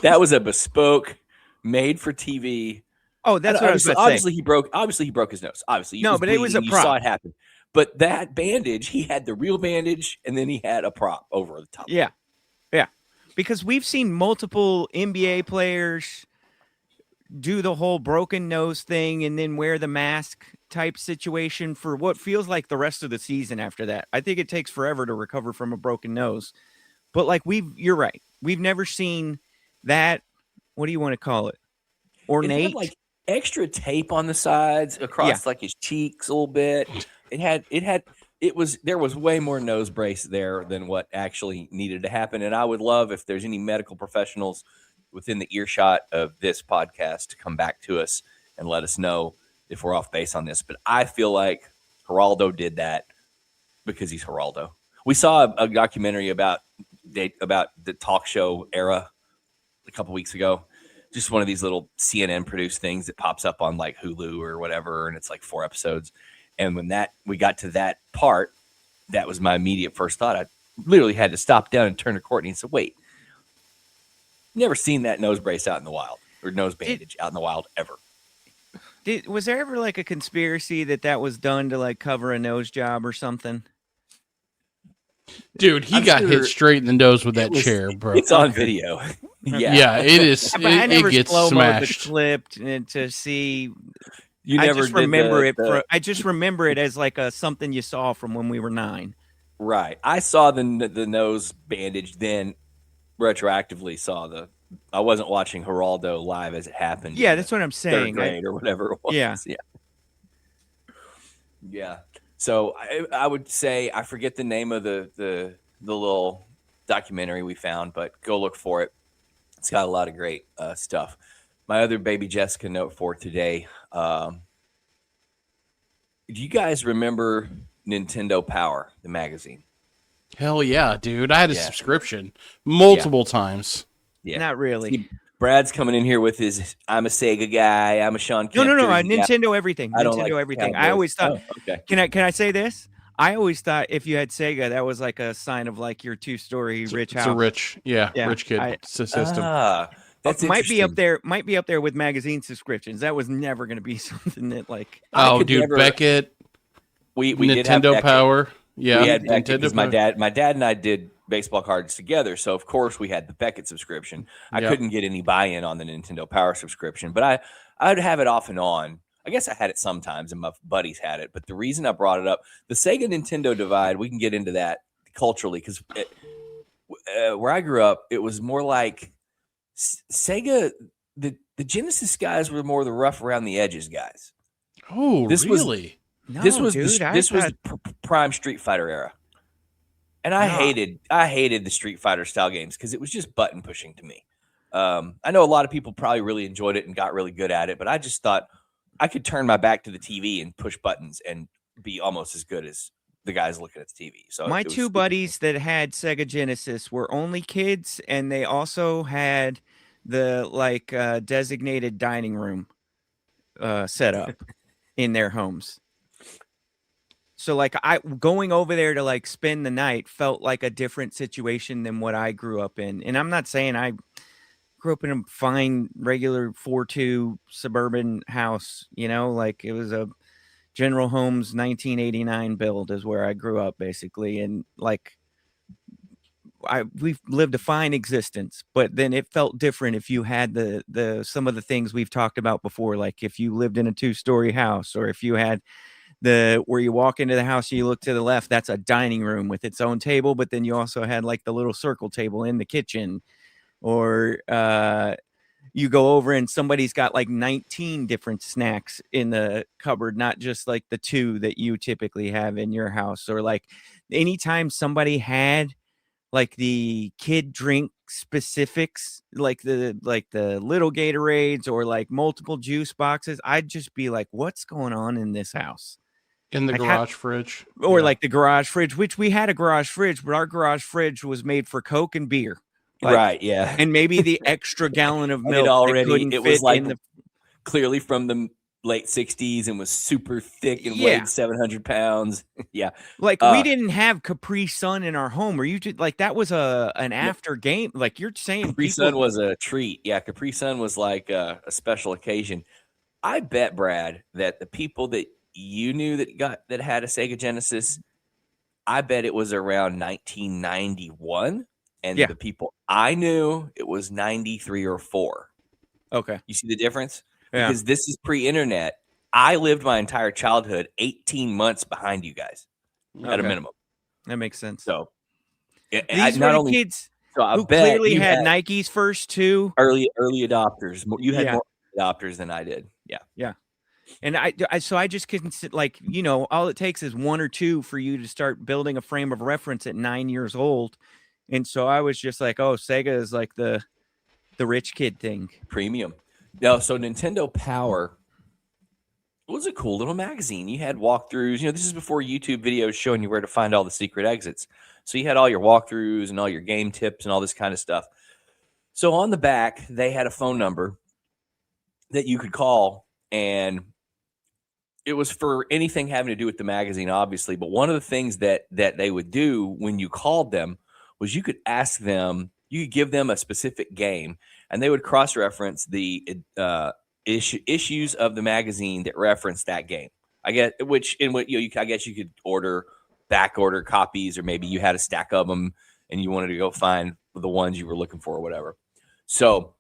C: That was a bespoke, made for TV.
A: Oh, that's what I was about to say.
C: Obviously, he broke his nose. Obviously,
A: No, but it was a
C: You
A: prop.
C: saw it happen. But that bandage, he had the real bandage, and then he had a prop over the top.
A: Yeah. Yeah. Because we've seen multiple NBA players do the whole broken nose thing and then wear the mask type situation for what feels like the rest of the season after that. I think it takes forever to recover from a broken nose. But like you're right. We've never seen that. What do you want to call it? Ornate?
C: It had like extra tape on the sides across like his cheeks a little bit. There was way more nose brace there than what actually needed to happen. And I would love if there's any medical professionals within the earshot of this podcast to come back to us and let us know if we're off base on this. But I feel like Geraldo did that because he's Geraldo. We saw a documentary about the talk show era a couple weeks ago. Just one of these little CNN produced things that pops up on like Hulu or whatever, and it's like 4 episodes. And when we got to that part, that was my immediate first thought. I literally had to stop down and turn to Courtney and say, "Wait, never seen that nose brace out in the wild or nose bandage out in the wild ever."
A: Was there ever like a conspiracy that was done to like cover a nose job or something?
B: Dude, he
C: I'm
B: got
C: sure
B: hit straight in the nose with that chair, bro.
C: It's on video.
B: Yeah, it is.
A: But I never
B: It gets
A: slow-moed the
B: smashed.
A: clip to see.
C: You
A: I
C: never
A: just
C: did
A: remember
C: the-
A: I just remember it as like something you saw from when we were 9.
C: Right. I saw the nose bandage, then retroactively saw I wasn't watching Geraldo live as it happened.
A: Yeah,
C: in
A: that's
C: the
A: what I'm
C: third
A: saying.
C: grade or whatever it was.
A: Yeah.
C: Yeah. So I would say, I forget the name of the little documentary we found, but go look for it. It's got a lot of great stuff. My other baby Jessica note for today. Do you guys remember Nintendo Power, the magazine?
B: Hell yeah, dude. I had a
C: Yeah.
B: subscription multiple times.
C: Yeah.
A: Not really.
C: See, Brad's coming in here with his, I'm a Sega guy, I'm a Sean
A: No,
C: Kemp
A: no.
C: jersey guy.
A: Nintendo everything.
C: I don't
A: Nintendo
C: like
A: everything. I
C: Cowboys.
A: always thought.
C: Oh, okay.
A: Can I say this? I always thought if you had Sega, that was like a sign of like your 2-story rich
B: It's
A: house.
B: a rich kid system.
C: That's
A: might be up
C: interesting.
A: there. Might be up there with magazine subscriptions. That was never going to be something that like.
C: I
B: Oh,
C: could
B: dude,
C: never-
B: Beckett,
C: We did have
B: Nintendo
C: Beckett.
B: Power. Yeah,
C: We had Beckett
B: Nintendo
C: because
B: Power.
C: my dad and I did baseball cards together. So of course we had the Beckett subscription. I
B: Yep.
C: couldn't get any buy-in on the Nintendo Power subscription, but I'd have it off and on. I guess I had it sometimes, and my buddies had it. But the reason I brought it up, the Sega Nintendo divide, we can get into that culturally because where I grew up, it was more like Sega. The Genesis guys were more the rough around the edges guys.
B: Oh,
C: This was-
B: really?
A: No,
C: this was
A: dude,
C: this was the prime Street Fighter era, and I hated the Street Fighter style games because it was just button pushing to me. I know a lot of people probably really enjoyed it and got really good at it, but I just thought I could turn my back to the TV and push buttons and be almost as good as the guys looking at the TV. So
A: My
C: it was
A: two
C: stupid.
A: buddies that had Sega Genesis were only kids, and they also had the designated dining room set up in their homes. So like I going over there to like spend the night felt like a different situation than what I grew up in. And I'm not saying I grew up in a fine regular 4-2 suburban house, like it was a General Homes 1989 build is where I grew up basically. And like we've lived a fine existence, but then it felt different if you had the some of the things we've talked about before, like if you lived in a 2-story house, or if you had where you walk into the house and you look to the left, that's a dining room with its own table, but then you also had like the little circle table in the kitchen, or you go over and somebody's got like 19 different snacks in the cupboard, not just like the 2 that you typically have in your house. Or like anytime somebody had like the kid drink specifics, like the little Gatorades or like multiple juice boxes, I'd just be like, what's going on in this house?
B: In the
A: Like
B: garage fridge.
A: Or
B: Yeah.
A: like the garage fridge, which we had a garage fridge, but our garage fridge was made for Coke and beer.
C: Right, yeah.
A: And maybe the extra gallon of
C: And
A: milk
C: it was
A: fit
C: like
A: in the
C: clearly from the late 60s and was super thick and
A: Yeah.
C: weighed 700 pounds. Yeah.
A: like we didn't have Capri Sun in our home, or you did like that was an after game. Like you're saying
C: Capri
A: people,
C: Sun was a treat. Yeah, Capri Sun was like a special occasion. I bet, Brad, that the people that you knew that had a Sega Genesis, I bet it was around 1991, and
A: Yeah.
C: the people I knew, it was 93 or 4.
A: okay.
C: You see the difference?
A: Yeah.
C: Because this is pre-internet. I lived my entire childhood 18 months behind you guys at a
A: Okay.
C: minimum.
A: That makes sense.
C: So
A: These were the kids
C: so I
A: who
C: bet
A: clearly
C: you
A: had Nikes first too.
C: early adopters. You had
A: Yeah.
C: more adopters than I did. Yeah.
A: And I just couldn't sit, like, all it takes is 1 or 2 for you to start building a frame of reference at 9 years old. And so I was just like, oh, Sega is like the rich kid thing.
C: Premium. No, so Nintendo Power was a cool little magazine. You had walkthroughs. This is before YouTube videos showing you where to find all the secret exits. So you had all your walkthroughs and all your game tips and all this kind of stuff. So on the back, they had a phone number that you could call, and it was for anything having to do with the magazine, obviously. But one of the things that they would do when you called them was you could ask them, you could give them a specific game, and they would cross-reference the issues of the magazine that referenced that game. I guess you could back order copies, or maybe you had a stack of them and you wanted to go find the ones you were looking for or whatever. So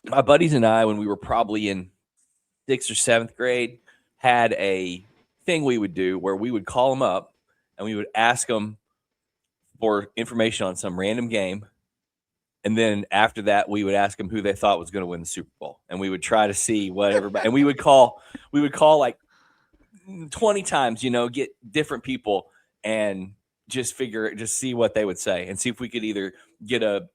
C: my buddies and I, when we were probably in 6th or 7th grade, had a thing we would do where we would call them up and we would ask them for information on some random game. And then after that, we would ask them who they thought was going to win the Super Bowl. And we would try to see what everybody, and we would call like 20 times, get different people and just see what they would say and see if we could either get a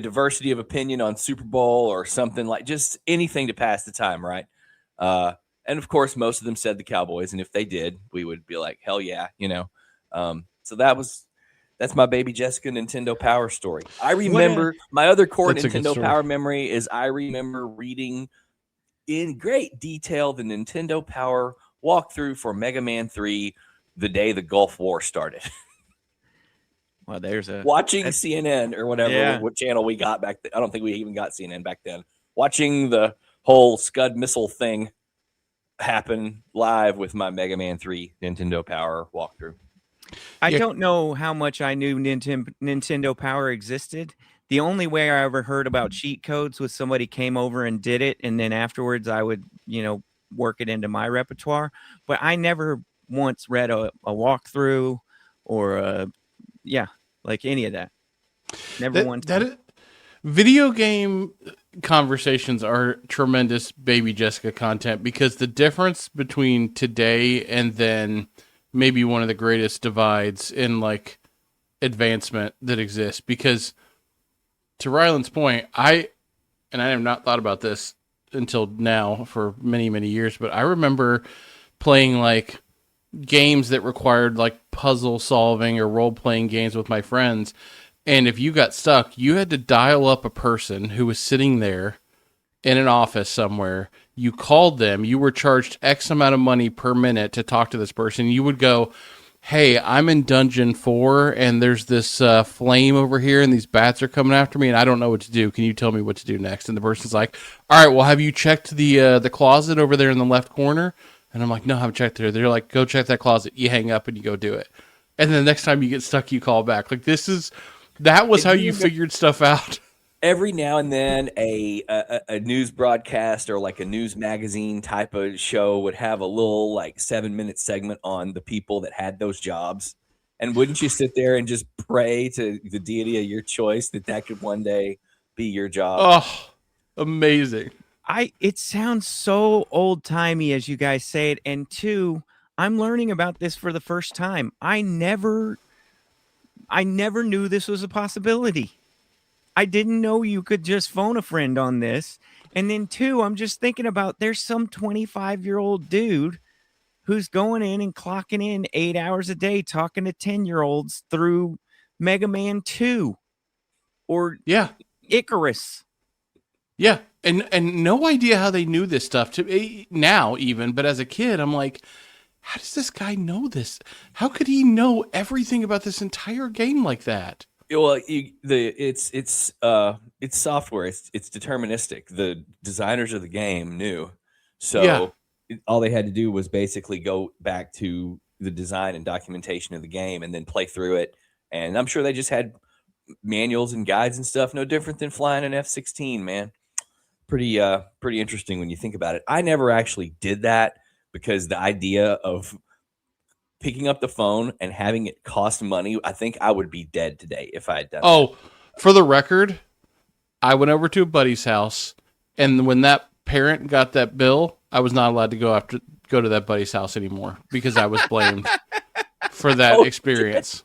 C: diversity of opinion on Super Bowl or something, like just anything to pass the time. Right. And of course, most of them said the Cowboys. And if they did, we would be like, hell yeah. So that's my baby Jessica Nintendo Power story. I remember my other core
B: That's a good
C: Nintendo
B: story.
C: Power memory is I remember reading in great detail the Nintendo Power walkthrough for Mega Man 3 the day the Gulf War started.
A: Well, there's
C: Watching CNN or whatever,
A: Yeah.
C: what channel we got back then. I don't think we even got CNN back then. Watching the whole Scud missile thing happen live with my Mega Man 3 Nintendo Power walkthrough.
A: I
B: Yeah.
A: don't know how much I knew Nintendo Power existed. The only way I ever heard about cheat codes was somebody came over and did it, and then afterwards I would, work it into my repertoire. But I never once read a walkthrough or like any of that. Never once.
B: Video game conversations are tremendous Baby Jessica content, because the difference between today and then maybe one of the greatest divides in like advancement that exists. Because to Ryland's point, I have not thought about this until now for many, many years, but I remember playing like games that required like puzzle solving or role playing games with my friends. And if you got stuck, you had to dial up a person who was sitting there in an office somewhere. You called them. You were charged X amount of money per minute to talk to this person. You would go, hey, I'm in dungeon 4 and there's this flame over here and these bats are coming after me and I don't know what to do. Can you tell me what to do next? And the person's like, all right, well, have you checked the closet over there in the left corner? And I'm like, no, I haven't checked it. They're like, go check that closet. You hang up and you go do it. And then the next time you get stuck, you call back. Like that was how you figured stuff out.
C: Every now and then a news broadcast or like a news magazine type of show would have a little like 7-minute segment on the people that had those jobs. And wouldn't you sit there and just pray to the deity of your choice that could one day be your job?
B: Oh, amazing.
A: It sounds so old timey as you guys say it. And two, I'm learning about this for the first time. I never knew this was a possibility. I didn't know you could just phone a friend on this. And then two, I'm just thinking about there's some 25-year-old dude who's going in and clocking in 8 hours a day talking to 10-year-olds through Mega Man 2 or Icarus.
B: Yeah. And no idea how they knew this stuff now even, but as a kid, I'm like, how does this guy know this? How could he know everything about this entire game like that?
C: Well, it's software. It's deterministic. The designers of the game knew, so all they had to do was basically go back to the design and documentation of the game, and then play through it. And I'm sure they just had manuals and guides and stuff. No different than flying an F-16, man. Pretty interesting when you think about it. I never actually did that because the idea of picking up the phone and having it cost money, I think I would be dead today if I had done that.
B: For the record, I went over to a buddy's house, and when that parent got that bill, I was not allowed to go to that buddy's house anymore because I was blamed for that experience.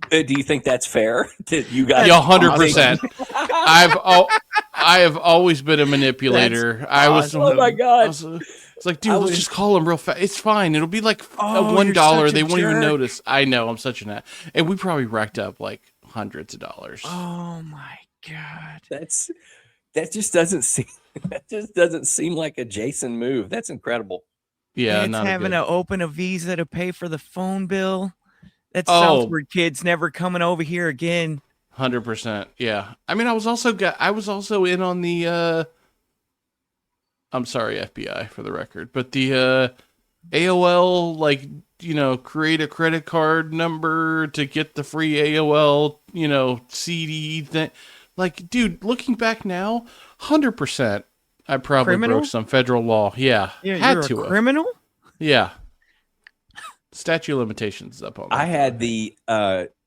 C: Do you think that's fair? You guys,
B: 100%. I have always been a manipulator.
C: Oh my god!
B: It's like, dude, let's just call him real fast. It's fine. It'll be like $1. They won't even notice. I know. I'm such an ass. And we probably racked up like hundreds of dollars.
A: Oh my god!
C: That just doesn't seem like a Jason move. That's incredible.
A: Yeah, it's having to open a Visa to pay for the phone bill. That's Southward kids never coming over here again.
B: 100%. Yeah. I mean, I was also in on the I'm sorry, FBI, for the record, but the AOL, like, create a credit card number to get the free AOL, CD thing. Like, dude, looking back now, 100%, I probably broke some federal law. Yeah,
A: had you're a criminal.
B: Yeah. Statute of limitations is up on that.
C: I had the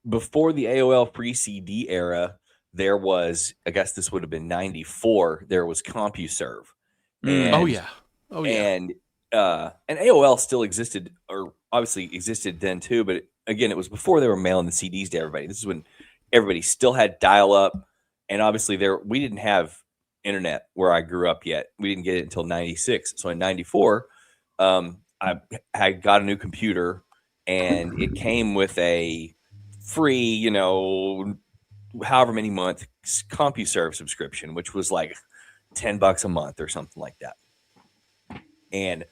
C: before the AOL free CD era, there was, I guess this would have been 94, there was CompuServe. And, And AOL still existed, or obviously existed then too, but again, it was before they were mailing the CDs to everybody. This is when everybody still had dial-up, and obviously we didn't have internet where I grew up yet. We didn't get it until 96. So in 94, I had got a new computer, and it came with a free, however many month CompuServe subscription, which was like $10 a month or something like that. And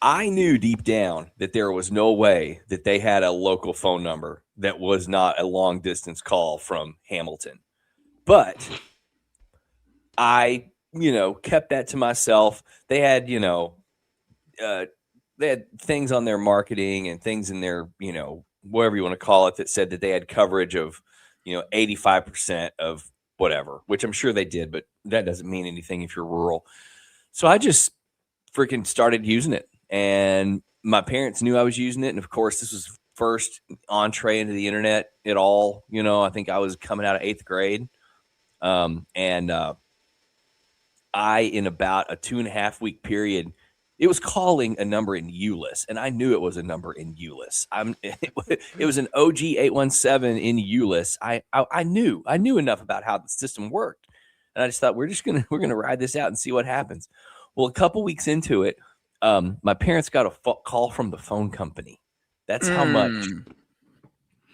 C: I knew deep down that there was no way that they had a local phone number that was not a long distance call from Hamilton. But I, kept that to myself. They had, they had things on their marketing and things in their, whatever you want to call it, that said that they had coverage of, 85% of whatever, which I'm sure they did, but that doesn't mean anything if you're rural. So I just freaking started using it, and my parents knew I was using it. And of course, this was first entree into the internet at all. I think I was coming out of 8th grade. And I, in about a 2.5 week period, it was calling a number in ULIS, and I knew it was a number in ULIS. It was an OG 817 in ULIS. I knew enough about how the system worked, and I just thought we're gonna ride this out and see what happens. Well, a couple weeks into it, my parents got a call from the phone company. That's how much.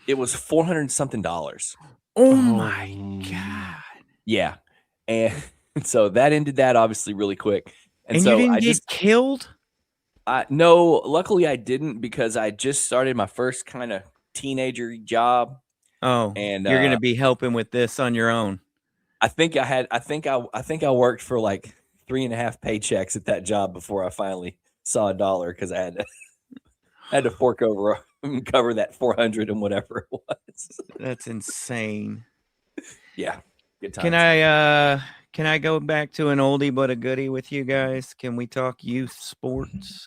C: It was $400 something.
A: Oh my God.
C: Yeah, and so that ended that obviously really quick.
A: And
C: so
A: you didn't get killed?
C: No, luckily I didn't, because I just started my first kind of teenager job.
A: Oh,
C: and
A: you're gonna be helping with this on your own.
C: I think I worked for like 3.5 paychecks at that job before I finally saw a dollar, because I had to fork over and cover that 400 and whatever it was.
A: That's insane.
C: Yeah, good times.
A: Can I go back to an oldie but a goodie with you guys? Can we talk youth sports?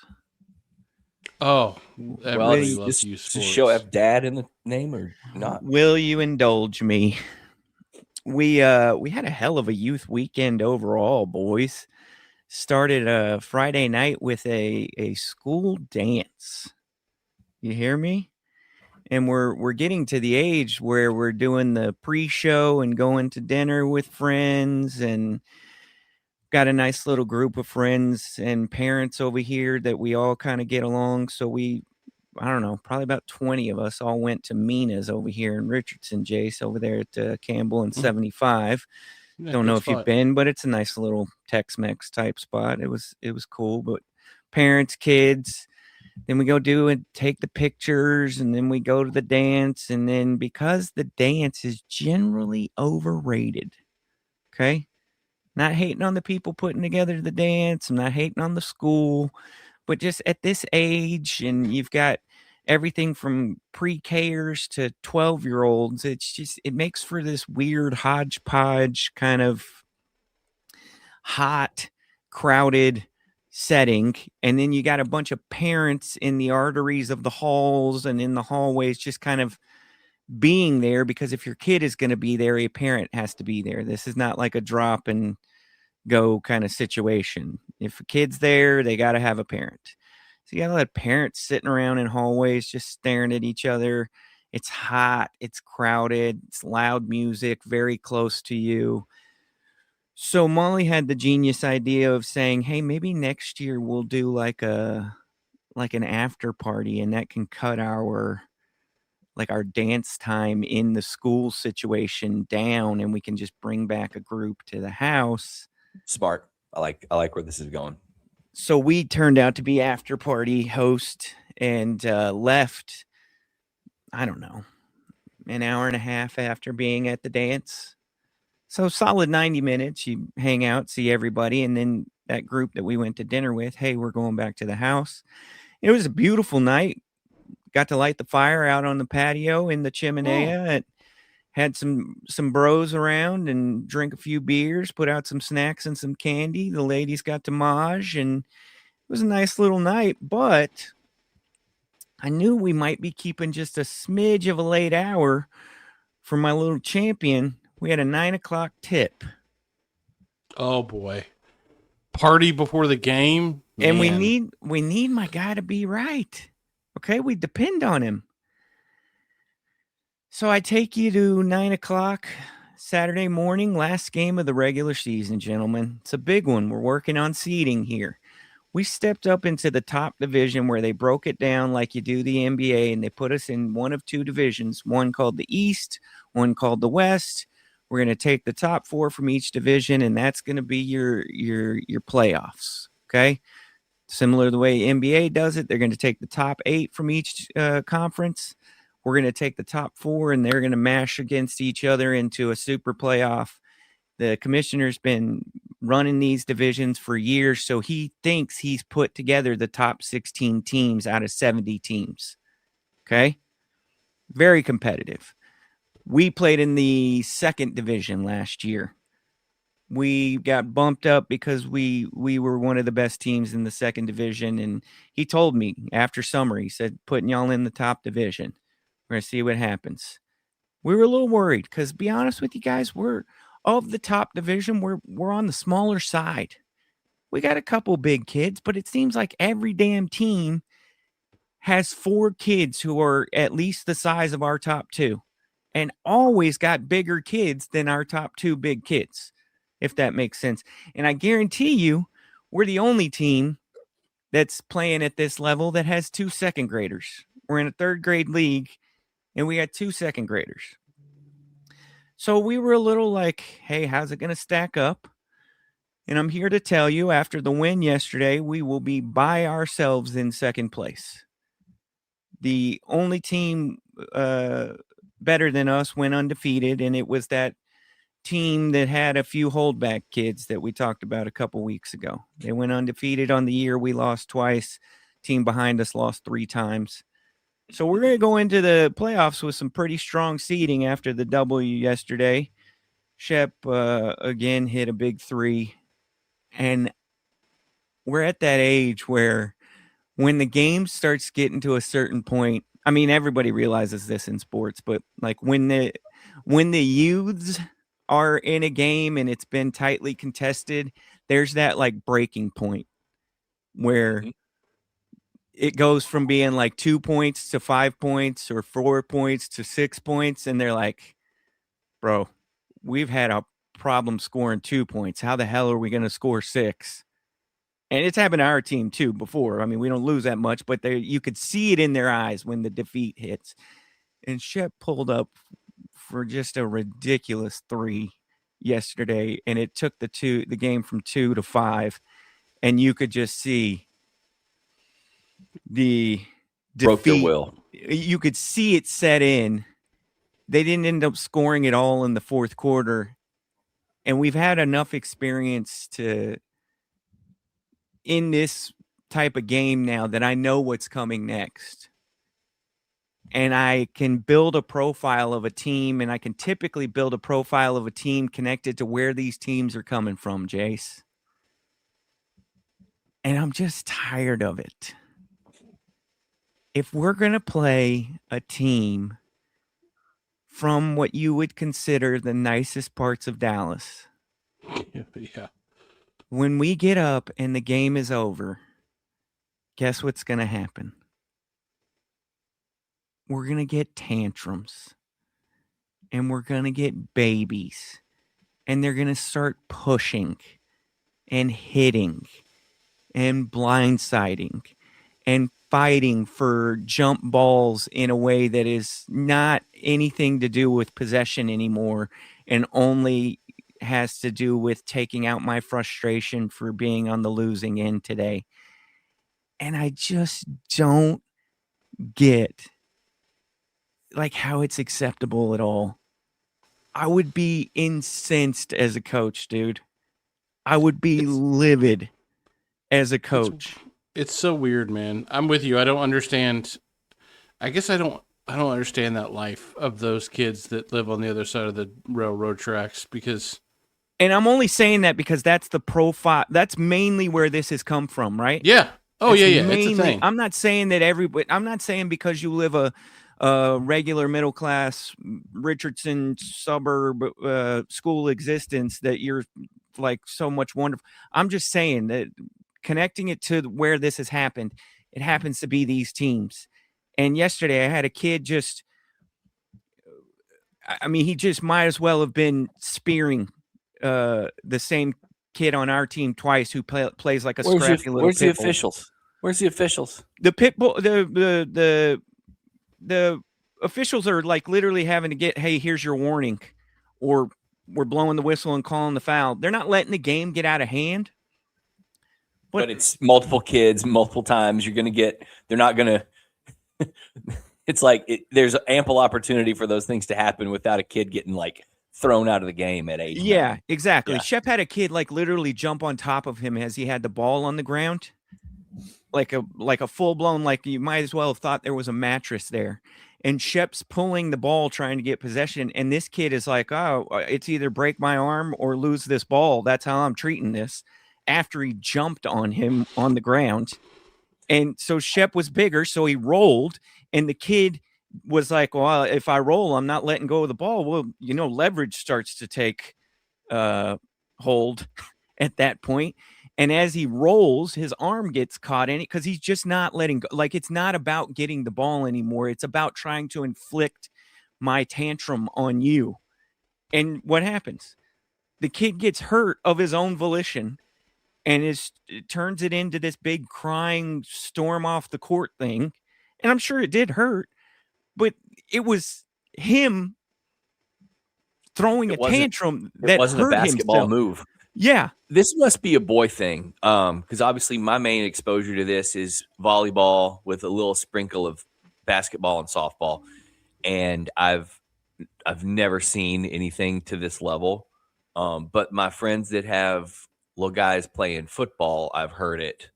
B: Oh, everybody
C: Well,
B: loves you sports.
C: Does show have dad in the name or not?
A: Will you indulge me? We had a hell of a youth weekend overall, boys. Started Friday night with a school dance. You hear me? And we're getting to the age where we're doing the pre-show and going to dinner with friends, and got a nice little group of friends and parents over here that we all kind of get along. So I don't know, probably about 20 of us all went to Mina's over here in Richardson, Jase, over there at Campbell and 75.
B: Yeah,
A: Don't know
B: good
A: if
B: spot.
A: you've been, but it's a nice little Tex-Mex type spot. It was cool, but parents, kids. Then we go do and take the pictures, and then we go to the dance. And then, because the dance is generally overrated, okay? Not hating on the people putting together the dance. I'm not hating on the school, but just at this age, and you've got everything from pre-Kers to 12-year-olds, it makes for this weird hodgepodge kind of hot, crowded setting. And then you got a bunch of parents in the arteries of the halls and in the hallways, just kind of being there, because if your kid is going to be there, a parent has to be there. This is not like a drop and go kind of situation. If a kid's there, they got to have a parent. So you got a lot of parents sitting around in hallways just staring at each other. It's hot, it's crowded, it's loud music very close to you. So Molly had the genius idea of saying, hey, maybe next year we'll do like an after party, and that can cut our dance time in the school situation down, and we can just bring back a group to the house.
C: Smart. I like where this is going.
A: So we turned out to be after party host, and left, I don't know, an hour and a half after being at the dance. So solid 90 minutes. You hang out, see everybody, and then that group that we went to dinner with, hey, we're going back to the house. It was a beautiful night. Got to light the fire out on the patio in the chimenea. And had some bros around and drink a few beers, put out some snacks and some candy. The ladies got to maj, and it was a nice little night. But I knew we might be keeping just a smidge of a late hour for my little champion. We had a 9:00 tip.
B: Oh boy. Party before the game.
A: And
B: Man.
A: we need my guy to be right. Okay, we depend on him. So I take you to 9:00 Saturday morning, last game of the regular season, gentlemen. It's a big one. We're working on seeding here. We stepped up into the top division, where they broke it down like you do the NBA, and they put us in one of two divisions, one called the East, one called the West. We're going to take the top 4 from each division, and that's going to be your playoffs, okay? Similar to the way NBA does it, they're going to take the top 8 from each conference. We're going to take the top 4, and they're going to mash against each other into a super playoff. The commissioner's been running these divisions for years, so he thinks he's put together the top 16 teams out of 70 teams, okay? very competitive. We played in the second division last year. We got bumped up because we were one of the best teams in the second division. And he told me after summer, he said, putting y'all in the top division. We're going to see what happens. We were a little worried because, be honest with you guys, we're of the top division. We're on the smaller side. We got a couple big kids, but it seems like every damn team has 4 kids who are at least the size of our top 2 and always got bigger kids than our top 2 big kids, if that makes sense. And I guarantee you, we're the only team that's playing at this level that has 2 second graders. We're in a 3rd grade league, and we got 2 second graders. So we were a little like, hey, how's it going to stack up? And I'm here to tell you, after the win yesterday, we will be by ourselves in second place. The only team better than us went undefeated, and it was that team that had a few holdback kids that we talked about a couple weeks ago. They went undefeated on the year. We lost twice. Team behind us lost 3 times. So we're going to go into the playoffs with some pretty strong seeding after the W yesterday. Shep again hit a big 3. And we're at that age where when the game starts getting to a certain point, I mean, everybody realizes this in sports, but like when the youths are in a game and it's been tightly contested, there's that like breaking point where it goes from being like 2 points to 5 points or 4 points to 6 points. And they're like, bro, we've had a problem scoring 2 points. How the hell are we going to score 6? And it's happened to our team too before. I mean, we don't lose that much, but you could see it in their eyes when the defeat hits. And Shep pulled up for just a ridiculous 3 yesterday, and it took the game from 2 to 5, and you could just see the defeat.
C: Broke their will.
A: You could see it set in. They didn't end up scoring it all in the fourth quarter, and we've had enough experience in this type of game now that I know what's coming next. And I can build a profile of a team, and I can typically build a profile of a team connected to where these teams are coming from, Jase. And I'm just tired of it. If we're going to play a team from what you would consider the nicest parts of Dallas,
B: Yeah.
A: when we get up and the game is over, guess what's going to happen? We're going to get tantrums, and we're going to get babies, and they're going to start pushing and hitting and blindsiding and fighting for jump balls in a way that is not anything to do with possession anymore and only has to do with taking out my frustration for being on the losing end today. And I just don't get like how it's acceptable at all. I would be incensed as a coach, dude. I would be livid as a coach.
B: It's so weird, man. I'm with you. I don't understand. I guess I don't understand that life of those kids that live on the other side of the railroad tracks because.
A: And I'm only saying that because that's the profile. That's mainly where this has come from, right?
B: Yeah. Oh,
A: it's
B: yeah.
A: Mainly,
B: it's a thing.
A: I'm not saying that I'm not saying because you live a regular middle class Richardson suburb school existence that you're like so much wonderful. I'm just saying that connecting it to where this has happened, it happens to be these teams. And yesterday I had a kid he just might as well have been spearing the same kid on our team twice who plays like a scrappy little
C: Where's the
A: pit bull.
C: officials? Where's the officials?
A: The pit bull, the officials are like literally having to get, hey, here's your warning, or we're blowing the whistle and calling the foul. They're not letting the game get out of hand.
C: But it's multiple kids, multiple times. They're not going to, it's like there's ample opportunity for those things to happen without a kid getting like thrown out of the game at 8.
A: Yeah, exactly.
C: Yeah.
A: Shep had a kid like literally jump on top of him as he had the ball on the ground. Like a full blown, like you might as well have thought there was a mattress there. and Shep's pulling the ball trying to get possession, and this kid is like, oh, it's either break my arm or lose this ball. That's how I'm treating this, after he jumped on him on the ground. And so Shep was bigger, so he rolled, and the kid was like, well, if I roll, I'm not letting go of the ball. Well, leverage starts to take hold at that point. And as he rolls, his arm gets caught in it because he's just not letting go. Like, it's not about getting the ball anymore. It's about trying to inflict my tantrum on you. And what happens? The kid gets hurt of his own volition, and it turns it into this big crying storm off the court thing. And I'm sure it did hurt, but it was him throwing a tantrum that
C: wasn't
A: hurt
C: a basketball
A: himself.
C: move.
A: Yeah.
C: This must be a boy thing, because obviously my main exposure to this is volleyball with a little sprinkle of basketball and softball, and I've never seen anything to this level. But my friends that have little guys playing football, I've heard it,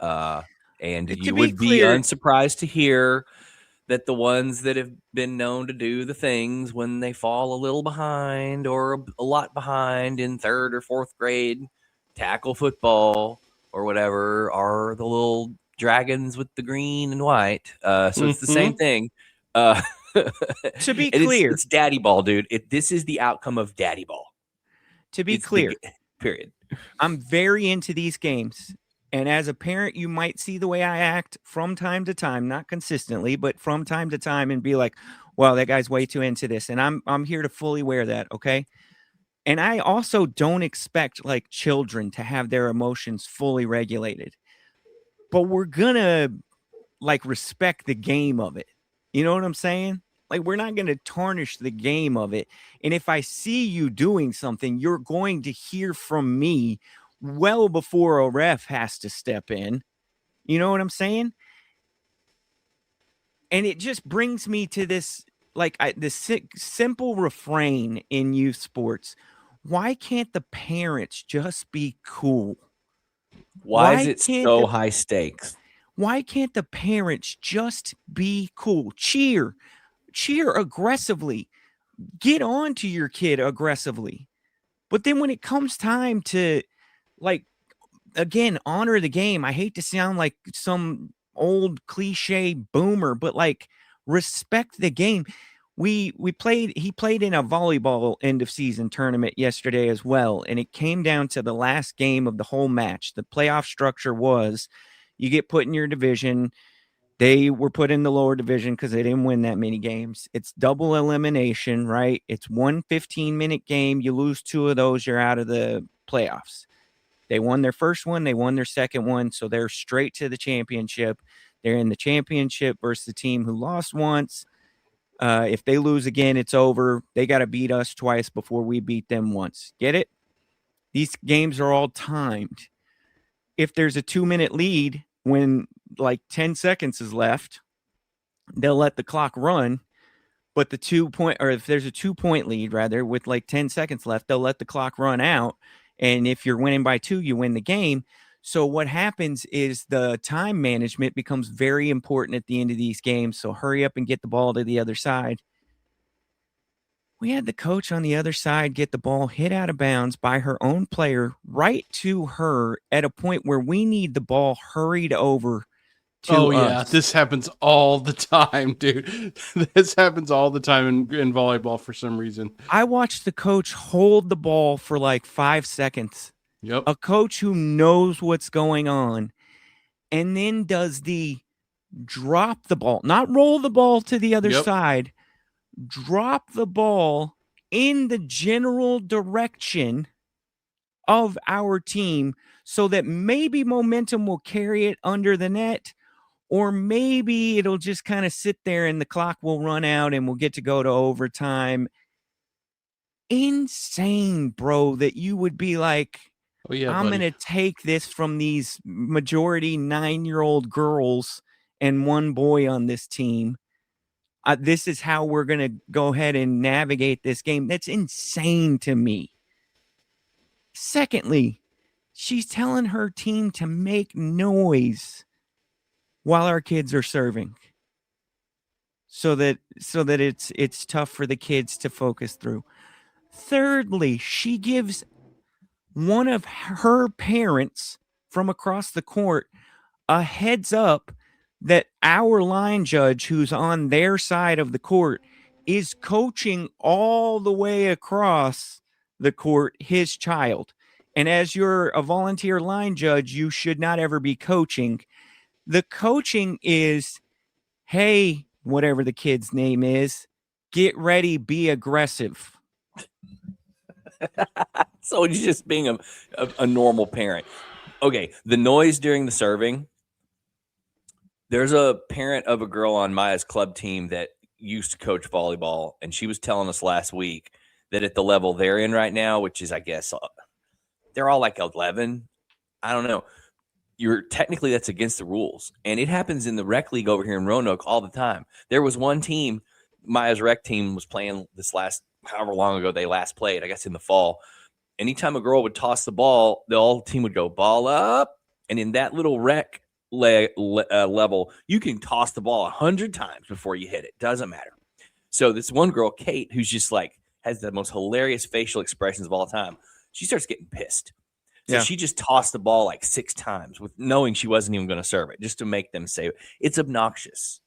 C: and you would be unsurprised to hear that the ones that have been known to do the things when they fall a little behind or a lot behind in 3rd or 4th grade, tackle football or whatever, are the little dragons with the green and white. So it's the same thing.
A: To be clear,
C: it's daddy ball, dude. This is the outcome of daddy ball.
A: To be clear,
C: period.
A: I'm very into these games. And as a parent, you might see the way I act from time to time, not consistently, but from time to time, and be like, well, that guy's way too into this. And I'm here to fully wear that, okay? And I also don't expect like children to have their emotions fully regulated. But we're gonna like respect the game of it. You know what I'm saying? Like, we're not going to tarnish the game of it. And if I see you doing something, you're going to hear from me well before a ref has to step in. You know what I'm saying? And it just brings me to this, like, this simple refrain in youth sports. Why can't the parents just be cool?
C: Why is it so high stakes?
A: Why can't the parents just be cool? Cheer aggressively. Get on to your kid aggressively. But then when it comes time to, like, again, honor the game, I hate to sound like some old cliche boomer, but like, respect the game. He played in a volleyball end of season tournament yesterday as well. And it came down to the last game of the whole match. The playoff structure was, you get put in your division. They were put in the lower division because they didn't win that many games. It's double elimination, right? It's 1 15-minute game. You lose 2 of those, you're out of the playoffs. They won their first one. They won their second one. So they're straight to the championship. They're in the championship versus the team who lost once. If they lose again, it's over. They got to beat us twice before we beat them once. Get it? These games are all timed. If there's a 2-minute lead when like 10 seconds is left, they'll let the clock run. But the 2-point, or if there's a 2-point lead rather with like 10 seconds left, they'll let the clock run out. And if you're winning by 2, you win the game. So what happens is the time management becomes very important at the end of these games. So hurry up and get the ball to the other side. We had the coach on the other side get the ball hit out of bounds by her own player right to her at a point where we need the ball hurried over to us.
B: Yeah, this happens all the time, dude. This happens all the time in volleyball for some reason.
A: I watched the coach hold the ball for like 5 seconds.
B: Yep.
A: A coach who knows what's going on, and then does the drop the ball, not roll the ball to the other side, drop the ball in the general direction of our team so that maybe momentum will carry it under the net, or maybe it'll just kind of sit there and the clock will run out and we'll get to go to overtime. Insane, bro, that you would be like, I'm going to take this from these majority 9-year-old girls and 1 boy on this team. This is how we're going to go ahead and navigate this game. That's insane to me. Secondly, she's telling her team to make noise while our kids are serving. so that it's tough for the kids to focus through. Thirdly, she gives one of her parents from across the court a heads up that our line judge, who's on their side of the court, is coaching all the way across the court his child. And as you're a volunteer line judge, you should not ever be coaching. The coaching is, hey, whatever the kid's name is, get ready, be aggressive.
C: So it's just being a normal parent. Okay, the noise during the serving. There's a parent of a girl on Maya's club team that used to coach volleyball, and she was telling us last week that at the level they're in right now, which is, I guess, they're all like 11. I don't know. Technically that's against the rules, and it happens in the rec league over here in Roanoke all the time. There was one team, Maya's rec team was playing this last, however long ago they last played, I guess in the fall. Anytime a girl would toss the ball, the whole team would go ball up, and in that little rec level, you can toss the ball 100 times before you hit it. Doesn't matter. So this one girl, Kate, who's just like has the most hilarious facial expressions of all time, she starts getting pissed. So she just tossed the ball like 6 times with knowing she wasn't even going to serve it, just to make them say it's obnoxious.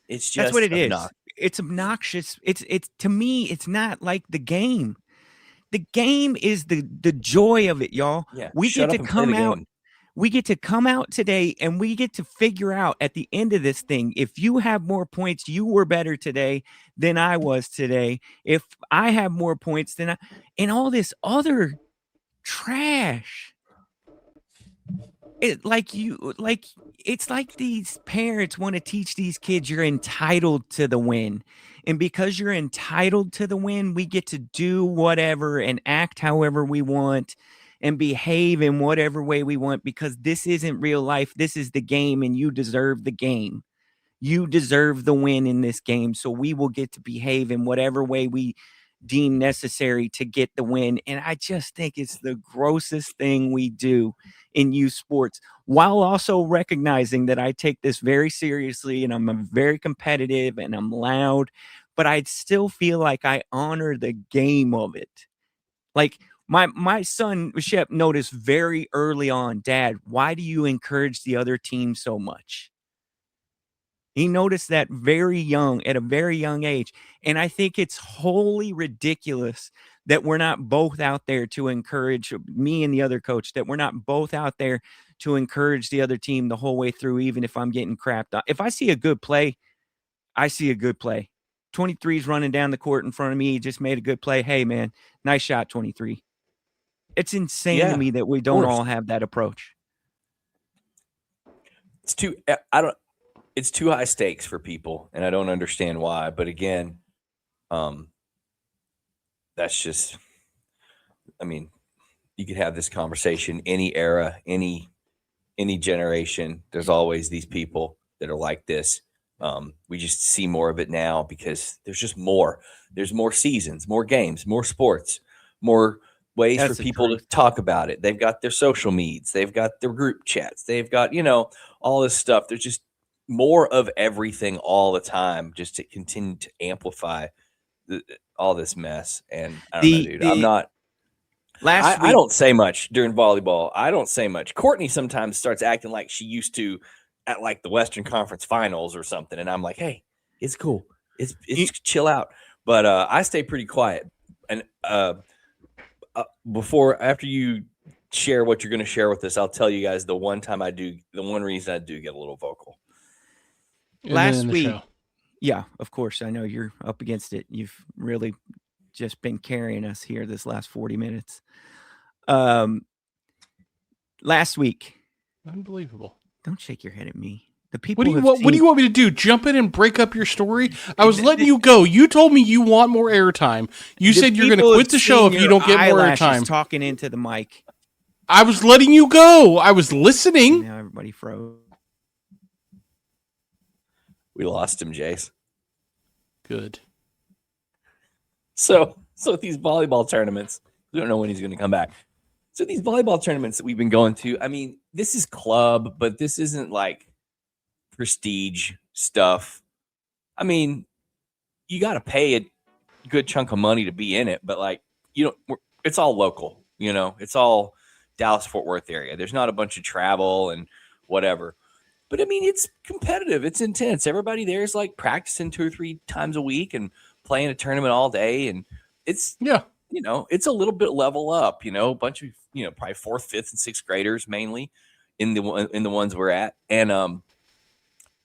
C: It's just
A: that's what it is. It's obnoxious. It's to me, it's not like the game. The game is the joy of it, y'all.
C: Yeah,
A: we get to come out. We get to come out today and we get to figure out at the end of this thing, if you have more points, you were better today than I was today. If I have more points than and all this other trash. It's like these parents want to teach these kids you're entitled to the win. And because you're entitled to the win, we get to do whatever and act however we want and behave in whatever way we want, because this isn't real life. This is the game, and you deserve the game. You deserve the win in this game. So we will get to behave in whatever way we deem necessary to get the win. And I just think it's the grossest thing we do in youth sports, while also recognizing that I take this very seriously and I'm very competitive and I'm loud, but I still feel like I honor the game of it. Like my son Shep noticed very early on, Dad, why do you encourage the other team so much? He noticed that at a very young age. And I think it's wholly ridiculous that we're not both out there to encourage me and the other coach, that we're not both out there to encourage the other team the whole way through, even if I'm getting crapped on. If I see a good play, I see a good play. 23's running down the court in front of me. He just made a good play. Hey, man, nice shot, 23. It's insane to me that we don't all have that approach.
C: It's too high stakes for people, and I don't understand why. But again, that's just, I mean, you could have this conversation any era, any generation. There's always these people that are like this. We just see more of it now because there's just more. There's more seasons, more games, more sports, more ways for people to talk about it. They've got their social medias. They've got their group chats. They've got, all this stuff. There's just more of everything all the time, just to continue to amplify all this mess. And I don't know, dude. I'm not. I don't say much during volleyball. I don't say much. Courtney sometimes starts acting like she used to at like the Western Conference Finals or something, and I'm like, hey, it's cool. It's chill out. But I stay pretty quiet. And after you share what you're going to share with us, I'll tell you guys the one reason I do get a little vocal.
A: Last week, yeah, of course, I know you're up against it. You've really just been carrying us here this last 40 minutes. Last week,
B: unbelievable.
A: Don't shake your head at me. The people.
B: What do you want me to do? Jump in and break up your story? I was letting you go. You told me you want more airtime. You said you're going to quit the show if you don't get more airtime.
A: Talking into the mic.
B: I was letting you go. I was listening.
A: Now everybody froze.
C: We lost him, Jase.
B: Good.
C: So these volleyball tournaments, we don't know when he's going to come back. So these volleyball tournaments that we've been going to, I mean, this is club, but this isn't like prestige stuff. I mean, you got to pay a good chunk of money to be in it, but like it's all local. It's all Dallas Fort Worth area. There's not a bunch of travel and whatever. But I mean, it's competitive. It's intense. Everybody there is like practicing 2 or 3 times a week and playing a tournament all day. And it's, it's a little bit level up, a bunch of, probably 4th, 5th, and 6th graders mainly in the ones we're at. And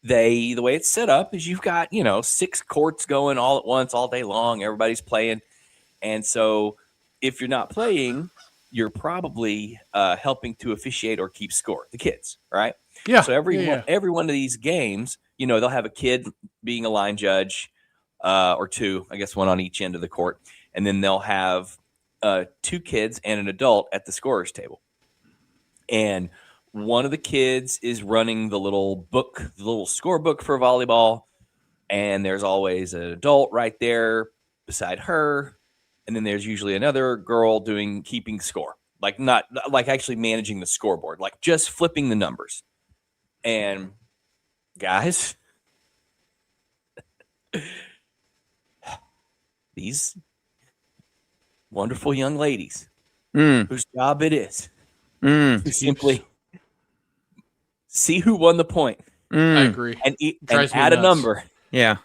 C: the way it's set up is you've got, 6 courts going all at once, all day long. Everybody's playing. And so if you're not playing, you're probably helping to officiate or keep score, the kids, right?
B: Yeah.
C: So every one of these games, they'll have a kid being a line judge or 2, I guess 1 on each end of the court. And then they'll have 2 kids and an adult at the scorer's table. And one of the kids is running the little scorebook for volleyball. And there's always an adult right there beside her. And then there's usually another girl keeping score, like not like actually managing the scoreboard, like just flipping the numbers. And guys, these wonderful young ladies whose job it is to simply see who won the point.
B: I agree.
C: And add a number.
A: Yeah.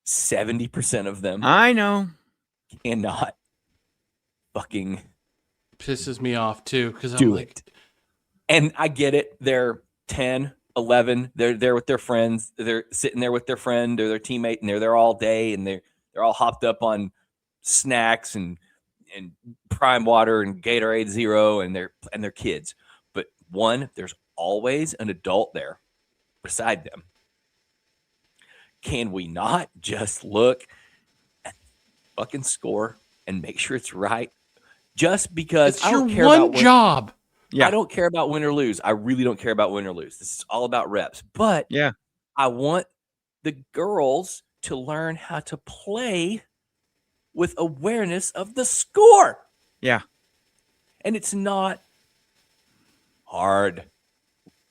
C: 70% of them.
A: I know.
C: Cannot fucking
B: pisses me off too because
C: do it. And I get it. They're 10, 11. They're there with their friends. They're sitting there with their friend or their teammate, and they're there all day, and they're all hopped up on snacks and Prime Water and Gatorade Zero, and they're kids. But there's always an adult there beside them. Can we not just look at the fucking score and make sure it's right? Just because
B: it's your one job.
C: Yeah. I don't care about win or lose. I really don't care about win or lose. This is all about reps. But
A: yeah,
C: I want the girls to learn how to play with awareness of the score.
A: Yeah.
C: And it's not hard.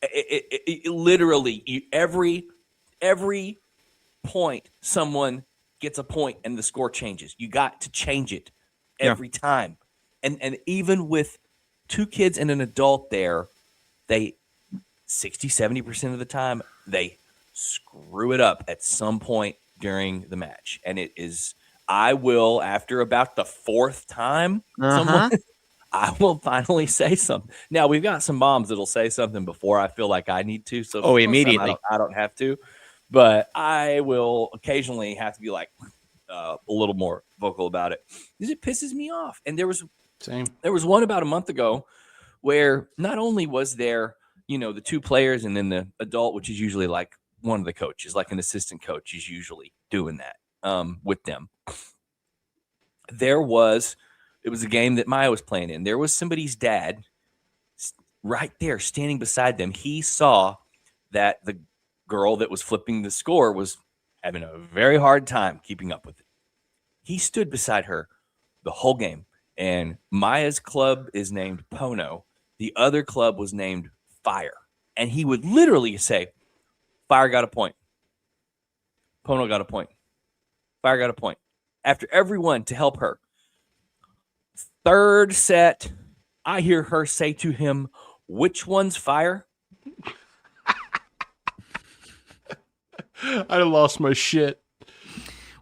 C: It literally, every point, someone gets a point and the score changes. You got to change it every time. And even with 2 kids and an adult there, they 60-70% of the time they screw it up at some point during the match. And I will, after about the 4th time, I will finally say something. Now we've got some moms that'll say something before I feel like I need to. So
A: immediately
C: I don't have to. But I will occasionally have to be like a little more vocal about it because it pisses me off. And there was one about a month ago where not only was there, the 2 players and then the adult, which is usually like one of the coaches, like an assistant coach is usually doing that with them. It was a game that Maya was playing in. There was somebody's dad right there standing beside them. He saw that the girl that was flipping the score was having a very hard time keeping up with it. He stood beside her the whole game, and Maya's club is named Pono. The other club was named Fire, and he would literally say, Fire got a point. Pono got a point. Fire got a point. After everyone to help her. 3rd set, I hear her say to him, which one's Fire?
B: I lost my shit.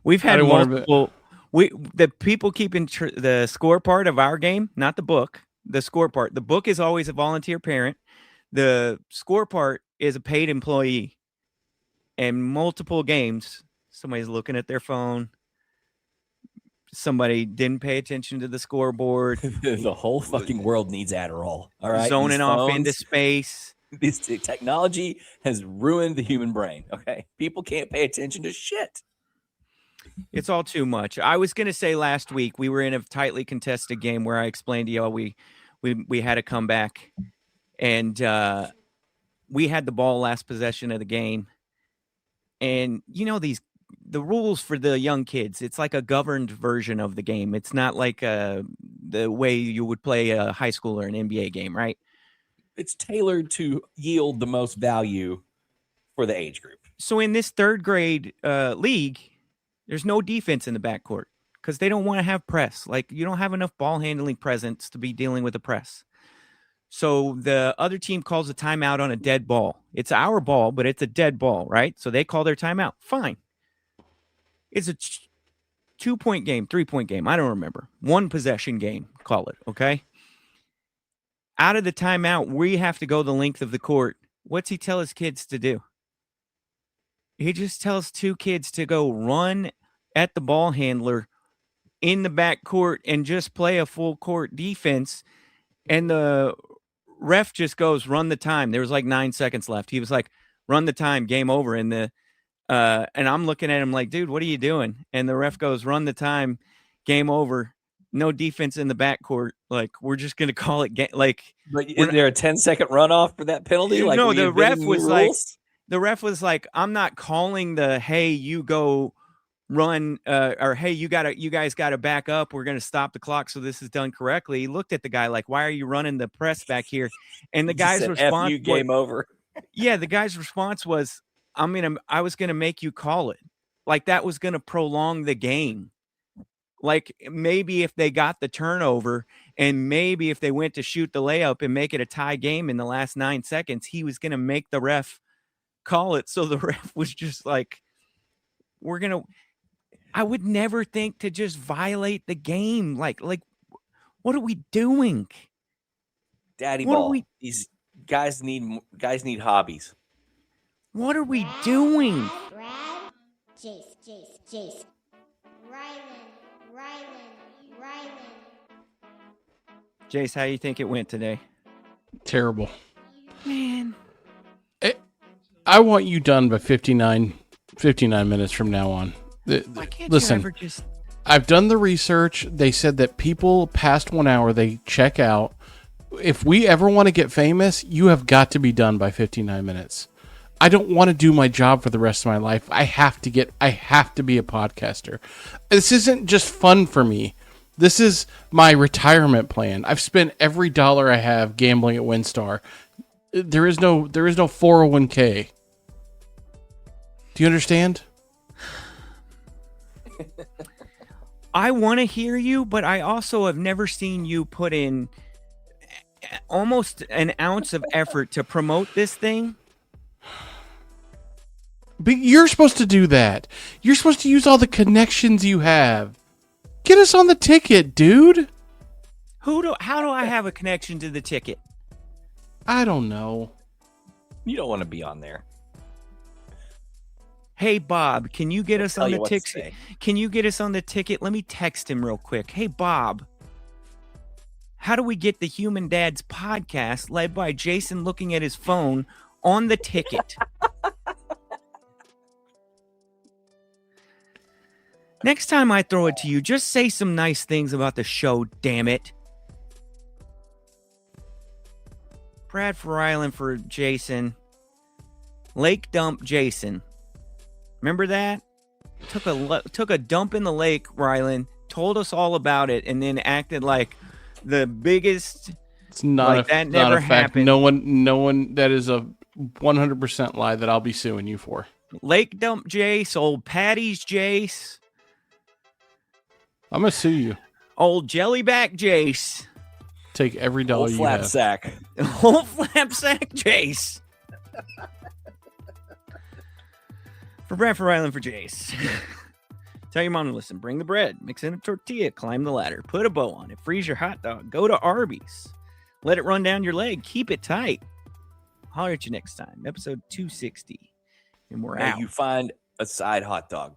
A: We've had multiple. The people keeping the score part of our game, not the book. The score part. The book is always a volunteer parent. The score part is a paid employee. And multiple games, somebody's looking at their phone. Somebody didn't pay attention to the scoreboard.
C: The whole fucking world needs Adderall. All right,
A: zoning off into space.
C: This technology has ruined the human brain. Okay, people can't pay attention to shit.
A: It's all too much. I was going to say last week we were in a tightly contested game where I explained to y'all we had a comeback, and we had the ball last possession of the game. And the rules for the young kids, it's like a governed version of the game. It's not like the way you would play a high school or an NBA game, right?
C: It's tailored to yield the most value for the age group.
A: So in this third grade league, there's no defense in the backcourt because they don't want to have press. Like, you don't have enough ball handling presence to be dealing with the press. So the other team calls a timeout on a dead ball. It's our ball, but it's a dead ball, right? So they call their timeout. Fine. It's a 2-point game, 3-point game. I don't remember. 1 possession game, call it, okay? Out of the timeout, we have to go the length of the court. What's he tell his kids to do? He just tells 2 kids to go run at the ball handler in the backcourt and just play a full court defense. And the ref just goes, run the time. There was like 9 seconds left. He was like, run the time, game over. And and I'm looking at him like, dude, what are you doing? And the ref goes, run the time, game over. No defense in the backcourt. Like, we're just gonna call it like.
C: But is there a 10-second runoff for that penalty? Like,
A: no,
C: were you
A: the ref
C: bending
A: was
C: the
A: like,
C: rules?
A: the ref was like, I'm not calling the hey, you go run or hey, you guys gotta back up. We're gonna stop the clock so this is done correctly. He looked at the guy like, why are you running the press back here? And the
C: He just
A: guy's
C: said,
A: response,
C: F you, game over.
A: yeah, the guy's response was, I was gonna make you call it. Like, that was gonna prolong the game. Like, maybe if they got the turnover and maybe if they went to shoot the layup and make it a tie game in the last 9 seconds, he was going to make the ref call it. So the ref was just like, I would never think to just violate the game. Like, what are we doing?
C: Daddy
A: What are
C: ball.
A: we-
C: These guys need hobbies.
A: What are we doing?
D: Brad, Jase, Rylan.
A: Jase, how you think it went today?
B: Terrible.
A: Man.
B: I want you done by 59 minutes from now on.
A: Why can't
B: Listen,
A: you ever just...
B: I've done the research. They said that people past 1 hour, they check out. If we ever want to get famous, you have got to be done by 59 minutes. I don't want to do my job for the rest of my life. I have to be a podcaster. This isn't just fun for me. This is my retirement plan. I've spent every dollar I have gambling at WinStar. There is no 401k. Do you understand?
A: I want to hear you, but I also have never seen you put in almost an ounce of effort to promote this thing.
B: But you're supposed to do that. You're supposed to use all the connections you have. Get us on the ticket, dude.
A: How do I have a connection to the ticket?
B: I don't know.
C: You don't want to be on there.
A: Hey Bob, can you get us
C: Tell
A: on
C: you
A: the
C: what to
A: ticket?
C: say.
A: Can you get us on the ticket? Let me text him real quick. Hey Bob, how do we get the Human Dads podcast led by Jason looking at his phone on the ticket? Next time I throw it to you, just say some nice things about the show, damn it. Brad for Island for Jason. Lake dump Jason. Remember that? Took a dump in the lake, Rylan, told us all about it, and then acted like the biggest.
B: It's not
A: like that
B: not
A: never
B: a fact.
A: happened.
B: No one. That is a 100% lie that I'll be suing you for.
A: Lake dump Jace, old Patty's Jace,
B: I'm gonna sue you.
A: old Jellyback Jace,
B: Take every dollar
C: Old
B: you
C: flap
B: have.
C: sack.
A: old Flapsack Jace. For Brad for Rylan for Jace. Tell your mom to listen. Bring the bread. Mix in a tortilla. Climb the ladder. Put a bow on it. Freeze your hot dog. Go to Arby's. Let it run down your leg. Keep it tight. Holler at you next time. Episode 260. And we're
C: Now
A: out.
C: you find a side hot dog.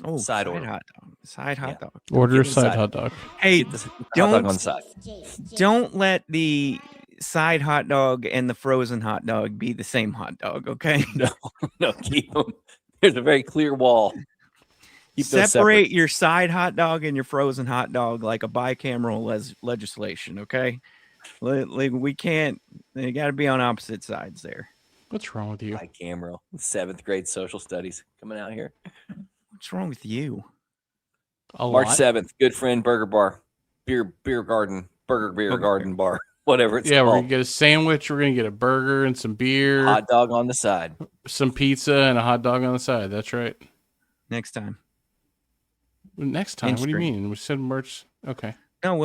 A: Oh,
C: side
A: side
C: order.
A: hot dog. Side hot dog.
B: Order a
C: Get
B: side
C: inside.
B: hot dog.
A: Hey,
C: Get the hot
A: don't-
C: dog on the side.
A: don't let the side hot dog and the frozen hot dog be the same hot dog, okay?
C: No, keep them. There's a very clear wall. Keep those separate.
A: Separate your side hot dog and your frozen hot dog like a bicameral legislation, okay? Like, we can't. They got to be on opposite sides there.
B: What's wrong with you?
C: By camera. 7th grade social studies coming out here.
A: What's wrong with you?
B: A
C: March
B: lot?
C: 7th, good friend burger bar. Beer garden. Burger beer
A: Okay.
C: garden bar. whatever it's
B: Yeah, we're
C: called.
B: gonna get a sandwich. We're gonna get a burger and some beer,
C: Hot dog on the side.
B: some pizza, and a hot dog on the side. That's right.
A: Next time.
B: Next time. What do you
A: spring.
B: mean? We said March. Okay.